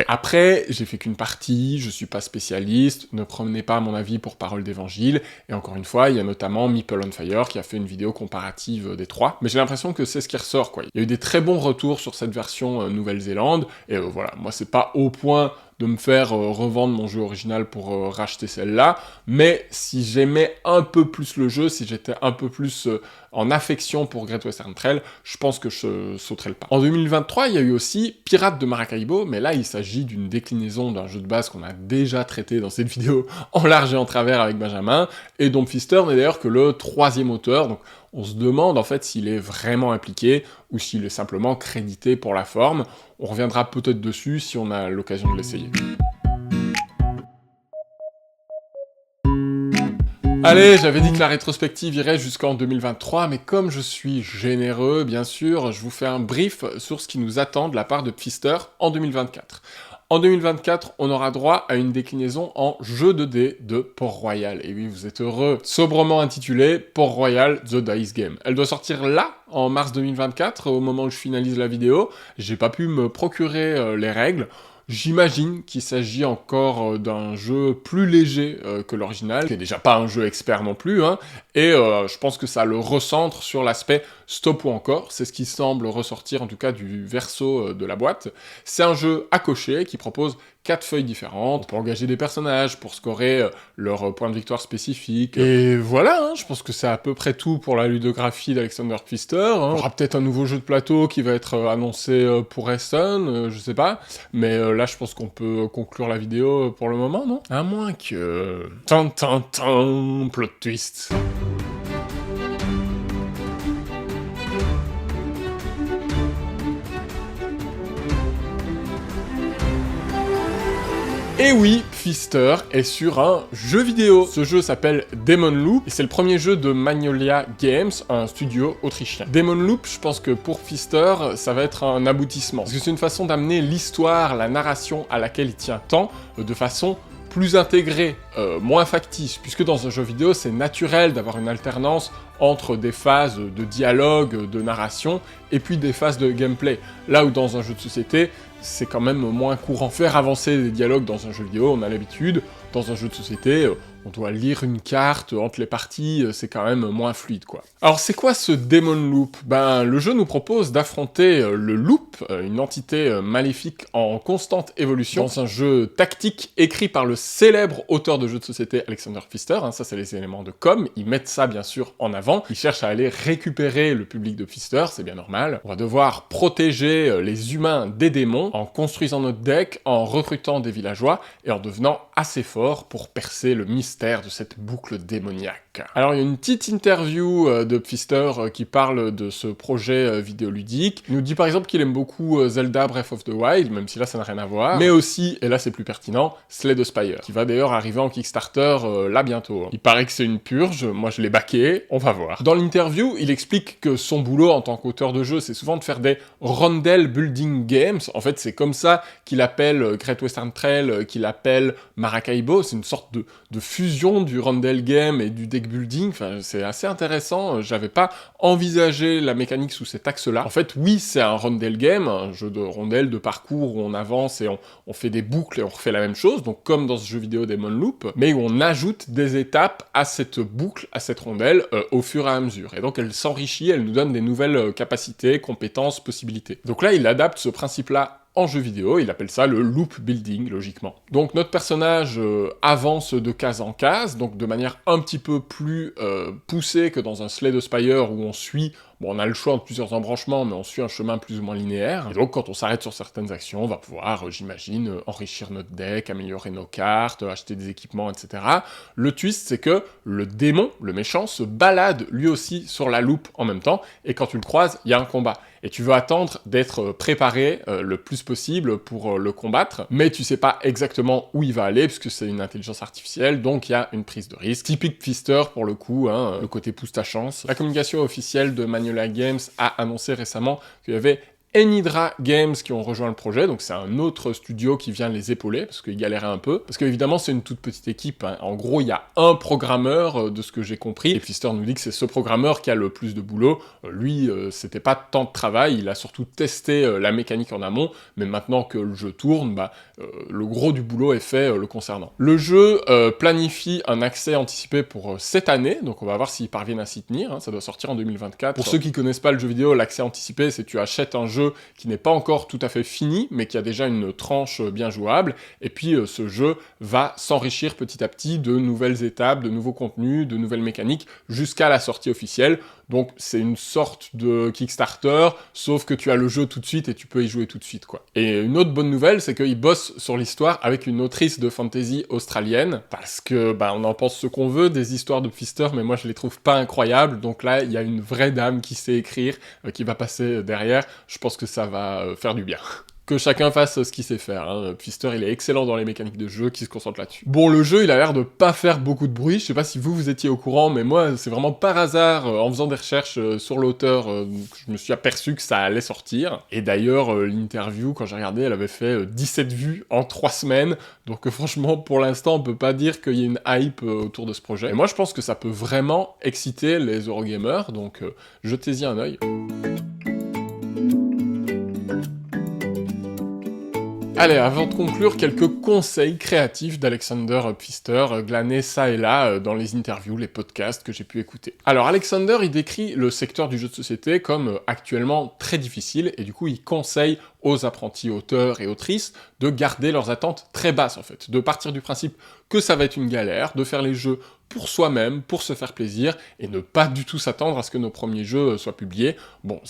Après, j'ai fait qu'une partie, je suis pas spécialiste, ne prenez pas mon avis pour parole d'évangile, et encore une fois, il y a notamment Meeple on Fire qui a fait une vidéo comparative des 3, mais j'ai l'impression que c'est ce qui ressort, quoi. Il y a eu des très bons retours sur cette version Nouvelle-Zélande, et voilà, moi c'est pas au point de me faire revendre mon jeu original pour racheter celle-là, mais si j'aimais un peu plus le jeu, si j'étais un peu plus en affection pour Great Western Trail, je pense que je sauterais le pas. En 2023, il y a eu aussi Pirates de Maracaibo, mais là il s'agit d'une déclinaison d'un jeu de base qu'on a déjà traité dans cette vidéo en large et en travers avec Benjamin, et dont Pfister n'est d'ailleurs que le 3e auteur, donc on se demande en fait s'il est vraiment impliqué ou s'il est simplement crédité pour la forme. On reviendra peut-être dessus si on a l'occasion de l'essayer. Allez, j'avais dit que la rétrospective irait jusqu'en 2023, mais comme je suis généreux, bien sûr, je vous fais un brief sur ce qui nous attend de la part de Pfister en 2024. En 2024, on aura droit à une déclinaison en jeu de dés de Port-Royal. Et oui, vous êtes heureux. Sobrement intitulé Port-Royal The Dice Game. Elle doit sortir là, en mars 2024, au moment où je finalise la vidéo. J'ai pas pu me procurer les règles. J'imagine qu'il s'agit encore d'un jeu plus léger que l'original, qui est déjà pas un jeu expert non plus, hein, et je pense que ça le recentre sur l'aspect stop ou encore, c'est ce qui semble ressortir en tout cas du verso de la boîte. C'est un jeu à cocher qui propose 4 feuilles différentes, on peut engager des personnages pour scorer leur point de victoire spécifique. Et voilà, hein, je pense que c'est à peu près tout pour la ludographie d'Alexander Pfister. Hein. Il y aura peut-être un nouveau jeu de plateau qui va être annoncé pour Essen, je sais pas, mais là je pense qu'on peut conclure la vidéo pour le moment, non? À moins que... plot twist. Et oui, Pfister est sur un jeu vidéo. Ce jeu s'appelle Demon Loop, et c'est le premier jeu de Magnolia Games, un studio autrichien. Demon Loop, je pense que pour Pfister, ça va être un aboutissement. Parce que c'est une façon d'amener l'histoire, la narration à laquelle il tient tant, de façon plus intégrée, moins factice, puisque dans un jeu vidéo, c'est naturel d'avoir une alternance entre des phases de dialogue, de narration, et puis des phases de gameplay. Là où dans un jeu de société, c'est quand même moins courant. Faire avancer des dialogues dans un jeu vidéo, on a l'habitude. Dans un jeu de société, on doit lire une carte entre les parties, c'est quand même moins fluide, quoi. Alors, c'est quoi ce Demon Loop? Ben, le jeu nous propose d'affronter le Loop, une entité maléfique en constante évolution, dans un jeu tactique écrit par le célèbre auteur de jeux de société Alexander Pfister, hein, ça c'est les éléments de com, ils mettent ça bien sûr en avant, ils cherchent à aller récupérer le public de Pfister, c'est bien normal. On va devoir protéger les humains des démons, en construisant notre deck, en recrutant des villageois, et en devenant assez fort pour percer le mystère de cette boucle démoniaque. Alors il y a une petite interview de Pfister qui parle de ce projet vidéoludique. Il nous dit par exemple qu'il aime beaucoup Zelda Breath of the Wild, même si là ça n'a rien à voir, mais aussi, et là c'est plus pertinent, Slay the Spire, qui va d'ailleurs arriver en Kickstarter là bientôt. Il paraît que c'est une purge, moi je l'ai backé, on va voir. Dans l'interview, il explique que son boulot en tant qu'auteur de jeu, c'est souvent de faire des rondel building games. En fait, c'est comme ça qu'il appelle Great Western Trail, qu'il appelle Maracaibo. C'est une sorte de fusion du rondel game et du deck building. Enfin, c'est assez intéressant. J'avais pas envisagé la mécanique sous cet axe-là. En fait, oui, c'est un rondel game, un jeu de rondel, de parcours où on avance et on fait des boucles et on refait la même chose. Donc, comme dans ce jeu vidéo Demon Loop, mais où on ajoute des étapes à cette boucle, à cette rondelle, au fur et à mesure. Et donc, elle s'enrichit, elle nous donne des nouvelles capacités, compétences, possibilités. Donc là, il adapte ce principe-là en jeu vidéo, il appelle ça le loop building, logiquement. Donc notre personnage avance de case en case, donc de manière un petit peu plus poussée que dans un Slay the Spire où on suit, bon on a le choix entre plusieurs embranchements, mais on suit un chemin plus ou moins linéaire. Et donc quand on s'arrête sur certaines actions, on va pouvoir, j'imagine, enrichir notre deck, améliorer nos cartes, acheter des équipements, etc. Le twist, c'est que le démon, le méchant, se balade lui aussi sur la loupe en même temps, et quand tu le croises, il y a un combat. Et tu veux attendre d'être préparé le plus possible pour le combattre, mais tu sais pas exactement où il va aller, puisque c'est une intelligence artificielle, donc il y a une prise de risque. Typique Pfister pour le coup, hein, le côté pousse ta chance. La communication officielle de Magnolia Games a annoncé récemment qu'il y avait Enhydra Games qui ont rejoint le projet, donc c'est un autre studio qui vient les épauler, parce qu'ils galéraient un peu, parce qu'évidemment c'est une toute petite équipe, hein. En gros il y a un programmeur, de ce que j'ai compris, et Pfister nous dit que c'est ce programmeur qui a le plus de boulot. Lui, c'était pas tant de travail, il a surtout testé la mécanique en amont, mais maintenant que le jeu tourne, le gros du boulot est fait le concernant. Le jeu planifie un accès anticipé pour cette année, donc on va voir s'ils parviennent à s'y tenir, hein. Ça doit sortir en 2024. Pour ceux qui connaissent pas le jeu vidéo, l'accès anticipé, c'est tu achètes un jeu qui n'est pas encore tout à fait fini, mais qui a déjà une tranche bien jouable, et puis ce jeu va s'enrichir petit à petit de nouvelles étapes, de nouveaux contenus, de nouvelles mécaniques, jusqu'à la sortie officielle. Donc c'est une sorte de Kickstarter, sauf que tu as le jeu tout de suite et tu peux y jouer tout de suite, quoi. Et une autre bonne nouvelle, c'est qu'ils bossent sur l'histoire avec une autrice de fantasy australienne, parce que, on en pense ce qu'on veut des histoires de Pfister, mais moi je les trouve pas incroyables, donc là, il y a une vraie dame qui sait écrire, qui va passer derrière. Je pense que ça va faire du bien. que chacun fasse ce qu'il sait faire. Hein. Pfister, il est excellent dans les mécaniques de jeu, qui se concentre là-dessus. Bon, le jeu, il a l'air de pas faire beaucoup de bruit. Je sais pas si vous étiez au courant, mais moi, c'est vraiment par hasard, en faisant des recherches sur l'auteur, que je me suis aperçu que ça allait sortir. Et d'ailleurs, l'interview, quand j'ai regardé, elle avait fait 17 vues en 3 semaines. Donc franchement, pour l'instant, on peut pas dire qu'il y ait une hype autour de ce projet. Et moi, je pense que ça peut vraiment exciter les Eurogamers, donc jetez-y un œil. Allez, avant de conclure, quelques conseils créatifs d'Alexander Pfister, glanés ça et là dans les interviews, les podcasts que j'ai pu écouter. Alors, Alexander, il décrit le secteur du jeu de société comme actuellement très difficile, et du coup, il conseille aux apprentis auteurs et autrices de garder leurs attentes très basses, en fait. De partir du principe que ça va être une galère, de faire les jeux pour soi-même, pour se faire plaisir, et ne pas du tout s'attendre à ce que nos premiers jeux soient publiés. Bon,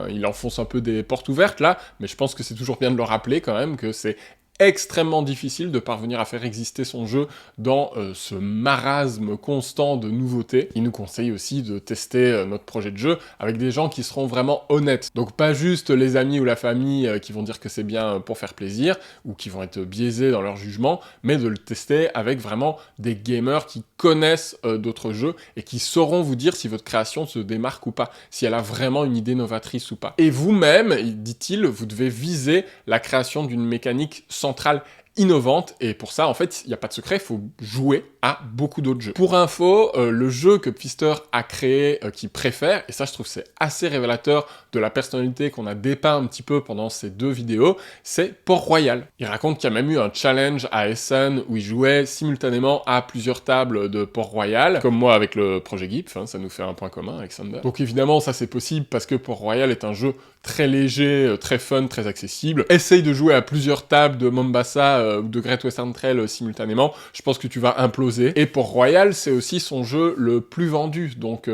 il enfonce un peu des portes ouvertes, là, mais je pense que c'est toujours bien de le rappeler, quand même, que c'est extrêmement difficile de parvenir à faire exister son jeu dans ce marasme constant de nouveautés. Il nous conseille aussi de tester notre projet de jeu avec des gens qui seront vraiment honnêtes. Donc pas juste les amis ou la famille qui vont dire que c'est bien pour faire plaisir, ou qui vont être biaisés dans leur jugement, mais de le tester avec vraiment des gamers qui connaissent d'autres jeux et qui sauront vous dire si votre création se démarque ou pas, si elle a vraiment une idée novatrice ou pas. Et vous-même, dit-il, vous devez viser la création d'une mécanique centrale innovante, et pour ça, en fait, il n'y a pas de secret, il faut jouer à beaucoup d'autres jeux. Pour info, le jeu que Pfister a créé, qu'il préfère, et ça je trouve c'est assez révélateur de la personnalité qu'on a dépeint un petit peu pendant ces 2 vidéos, c'est Port-Royal. Il raconte qu'il y a même eu un challenge à Essen où il jouait simultanément à plusieurs tables de Port-Royal, comme moi avec le projet GIPF, hein, ça nous fait un point commun, Alexander. Donc évidemment, ça c'est possible parce que Port-Royal est un jeu très léger, très fun, très accessible. Essaye de jouer à plusieurs tables de Mombasa ou de Great Western Trail simultanément, je pense que tu vas imploser. Et Port-Royal, c'est aussi son jeu le plus vendu, donc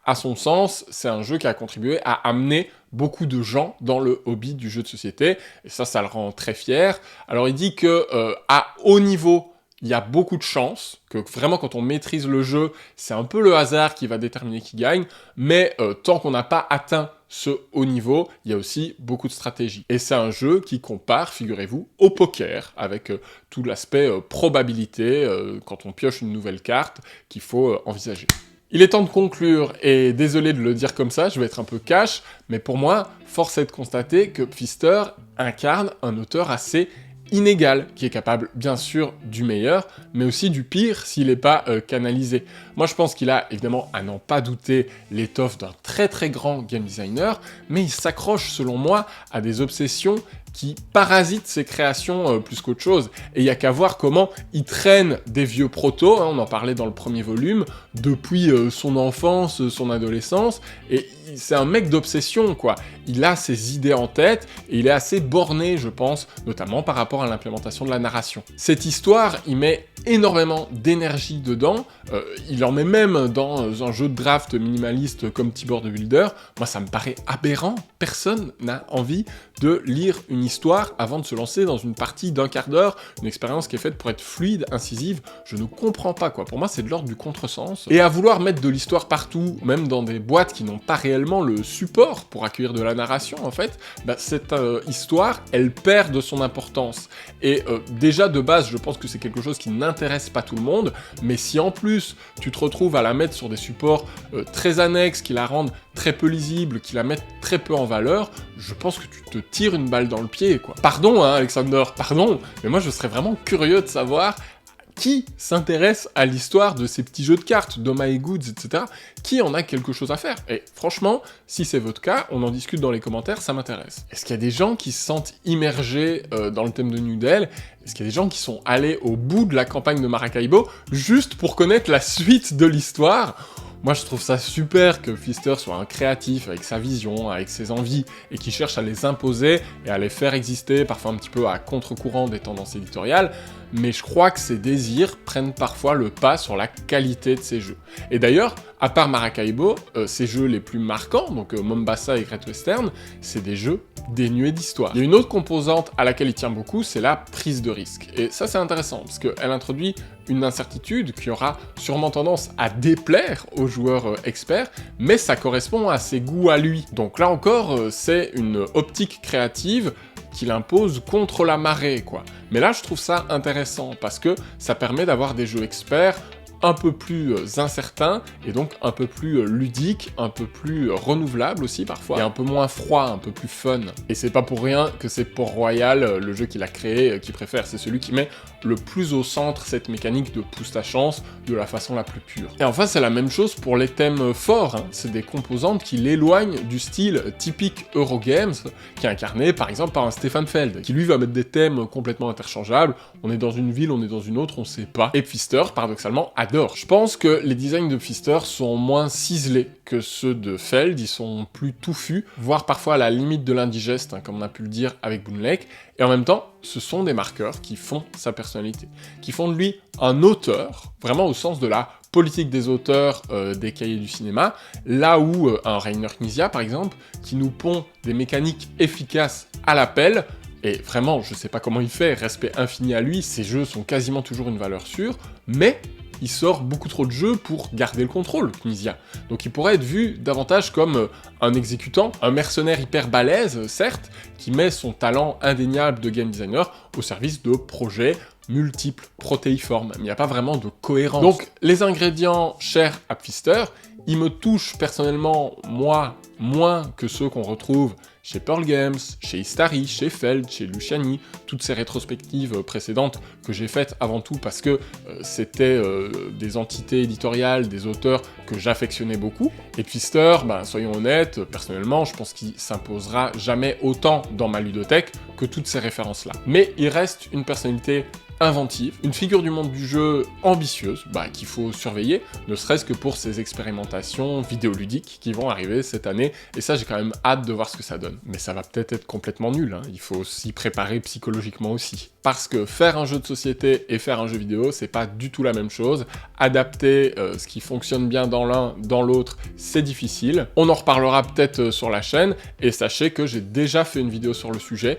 à son sens, c'est un jeu qui a contribué à amener beaucoup de gens dans le hobby du jeu de société, et ça le rend très fier. Alors il dit que à haut niveau, il y a beaucoup de chance, que vraiment quand on maîtrise le jeu, c'est un peu le hasard qui va déterminer qui gagne, mais tant qu'on n'a pas atteint ce haut niveau, il y a aussi beaucoup de stratégie. Et c'est un jeu qui compare, figurez-vous, au poker, avec tout l'aspect probabilité, quand on pioche une nouvelle carte, qu'il faut envisager. Il est temps de conclure, et désolé de le dire comme ça, je vais être un peu cash, mais pour moi, force est de constater que Pfister incarne un auteur assez inégal, qui est capable bien sûr du meilleur, mais aussi du pire s'il n'est pas canalisé. Moi je pense qu'il a évidemment, à n'en pas douter, l'étoffe d'un très très grand game designer, mais il s'accroche selon moi à des obsessions qui parasite ses créations plus qu'autre chose. Et il n'y a qu'à voir comment il traîne des vieux protos, hein, on en parlait dans le premier volume, depuis son enfance, son adolescence, et c'est un mec d'obsession, quoi. Il a ses idées en tête, et il est assez borné, je pense, notamment par rapport à l'implémentation de la narration. Cette histoire, il met énormément d'énergie dedans, il en met même dans un jeu de draft minimaliste comme Tibor de Builder. Moi ça me paraît aberrant, personne n'a envie de lire une histoire avant de se lancer dans une partie d'un quart d'heure, une expérience qui est faite pour être fluide, incisive, je ne comprends pas, quoi. Pour moi c'est de l'ordre du contresens, et à vouloir mettre de l'histoire partout, même dans des boîtes qui n'ont pas réellement le support pour accueillir de la narration en fait, bah, cette histoire, elle perd de son importance, et déjà de base je pense que c'est quelque chose qui n'intéresse pas tout le monde, mais si en plus tu te retrouves à la mettre sur des supports très annexes, qui la rendent très peu lisible, qui la mettent très peu en valeur, je pense que tu te tires une balle dans le pied, quoi. Pardon, hein, Alexander, pardon, mais moi je serais vraiment curieux de savoir qui s'intéresse à l'histoire de ces petits jeux de cartes, de My Goods, etc. Qui en a quelque chose à faire? Et franchement, si c'est votre cas, on en discute dans les commentaires, ça m'intéresse. Est-ce qu'il y a des gens qui se sentent immergés dans le thème de New Del? Est-ce qu'il y a des gens qui sont allés au bout de la campagne de Maracaibo juste pour connaître la suite de l'histoire? Moi je trouve ça super que Pfister soit un créatif avec sa vision, avec ses envies, et qui cherche à les imposer et à les faire exister, parfois un petit peu à contre-courant des tendances éditoriales, mais je crois que ses désirs prennent parfois le pas sur la qualité de ses jeux. Et d'ailleurs, à part Maracaibo, ses jeux les plus marquants, donc Mombasa et Great Western, c'est des jeux dénués d'histoire. Il y a une autre composante à laquelle il tient beaucoup, c'est la prise de risque. Et ça c'est intéressant, parce qu'elle introduit une incertitude qui aura sûrement tendance à déplaire aux joueurs experts, mais ça correspond à ses goûts à lui. Donc là encore, c'est une optique créative qu'il impose contre la marée, quoi. Mais là, je trouve ça intéressant, parce que ça permet d'avoir des jeux experts un peu plus incertain et donc un peu plus ludique, un peu plus renouvelable aussi parfois, et un peu moins froid, un peu plus fun. Et c'est pas pour rien que c'est Port-Royal, le jeu qu'il a créé, qui préfère. C'est celui qui met le plus au centre cette mécanique de pousse ta chance de la façon la plus pure. Et enfin, c'est la même chose pour les thèmes forts, hein. C'est des composantes qui l'éloignent du style typique Eurogames, qui est incarné par exemple par un Stefan Feld, qui lui va mettre des thèmes complètement interchangeables. On est dans une ville, on est dans une autre, on sait pas. Et Pfister, paradoxalement, adore. Je pense que les designs de Pfister sont moins ciselés que ceux de Feld, ils sont plus touffus, voire parfois à la limite de l'indigeste, hein, comme on a pu le dire avec Boon Lake, et en même temps, ce sont des marqueurs qui font sa personnalité, qui font de lui un auteur, vraiment au sens de la politique des auteurs des cahiers du cinéma, là où un Rainer Knizia, par exemple, qui nous pond des mécaniques efficaces à l'appel, et vraiment, je sais pas comment il fait, respect infini à lui, ses jeux sont quasiment toujours une valeur sûre, mais il sort beaucoup trop de jeux pour garder le contrôle, Knizia. Donc il pourrait être vu davantage comme un exécutant, un mercenaire hyper balèze, certes, qui met son talent indéniable de game designer au service de projets multiples, protéiformes, mais il n'y a pas vraiment de cohérence. Donc les ingrédients chers à Pfister, ils me touchent personnellement, moi, moins que ceux qu'on retrouve chez Pearl Games, chez Istari, chez Feld, chez Luciani, toutes ces rétrospectives précédentes que j'ai faites avant tout parce que c'était des entités éditoriales, des auteurs que j'affectionnais beaucoup. Et Pfister, soyons honnêtes, personnellement, je pense qu'il s'imposera jamais autant dans ma ludothèque que toutes ces références-là. Mais il reste une personnalité inventive, une figure du monde du jeu ambitieuse, qu'il faut surveiller, ne serait-ce que pour ces expérimentations vidéoludiques qui vont arriver cette année, et ça j'ai quand même hâte de voir ce que ça donne. Mais ça va peut-être être complètement nul, hein. Il faut s'y préparer psychologiquement aussi. Parce que faire un jeu de société et faire un jeu vidéo, c'est pas du tout la même chose. Adapter ce qui fonctionne bien dans l'un, dans l'autre, c'est difficile. On en reparlera peut-être sur la chaîne, et sachez que j'ai déjà fait une vidéo sur le sujet,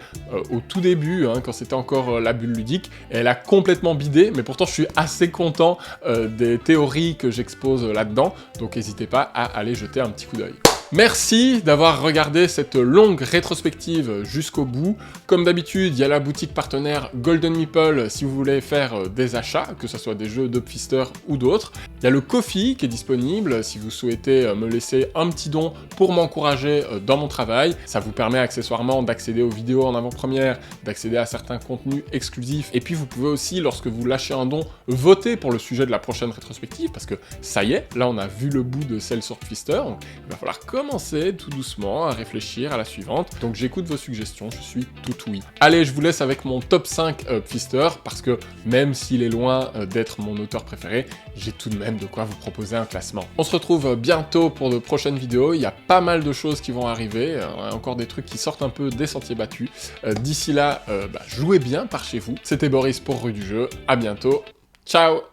au tout début, hein, quand c'était encore la bulle ludique, et elle a complètement bidé, mais pourtant je suis assez content des théories que j'expose là-dedans, donc n'hésitez pas à aller jeter un petit coup d'œil. Merci d'avoir regardé cette longue rétrospective jusqu'au bout. Comme d'habitude, il y a la boutique partenaire Golden Meeple si vous voulez faire des achats, que ce soit des jeux de Pfister ou d'autres. Il y a le Ko-fi qui est disponible si vous souhaitez me laisser un petit don pour m'encourager dans mon travail. Ça vous permet accessoirement d'accéder aux vidéos en avant-première, d'accéder à certains contenus exclusifs. Et puis vous pouvez aussi, lorsque vous lâchez un don, voter pour le sujet de la prochaine rétrospective, parce que ça y est, là on a vu le bout de celle sur Pfister, donc il va falloir commencer tout doucement à réfléchir à la suivante. Donc j'écoute vos suggestions, je suis tout oui. Allez, je vous laisse avec mon top 5 Pfister, parce que même s'il est loin d'être mon auteur préféré, j'ai tout de même de quoi vous proposer un classement. On se retrouve bientôt pour de prochaines vidéos, il y a pas mal de choses qui vont arriver, encore des trucs qui sortent un peu des sentiers battus. D'ici là, jouez bien par chez vous. C'était Boris pour Rue du Jeu, à bientôt, ciao.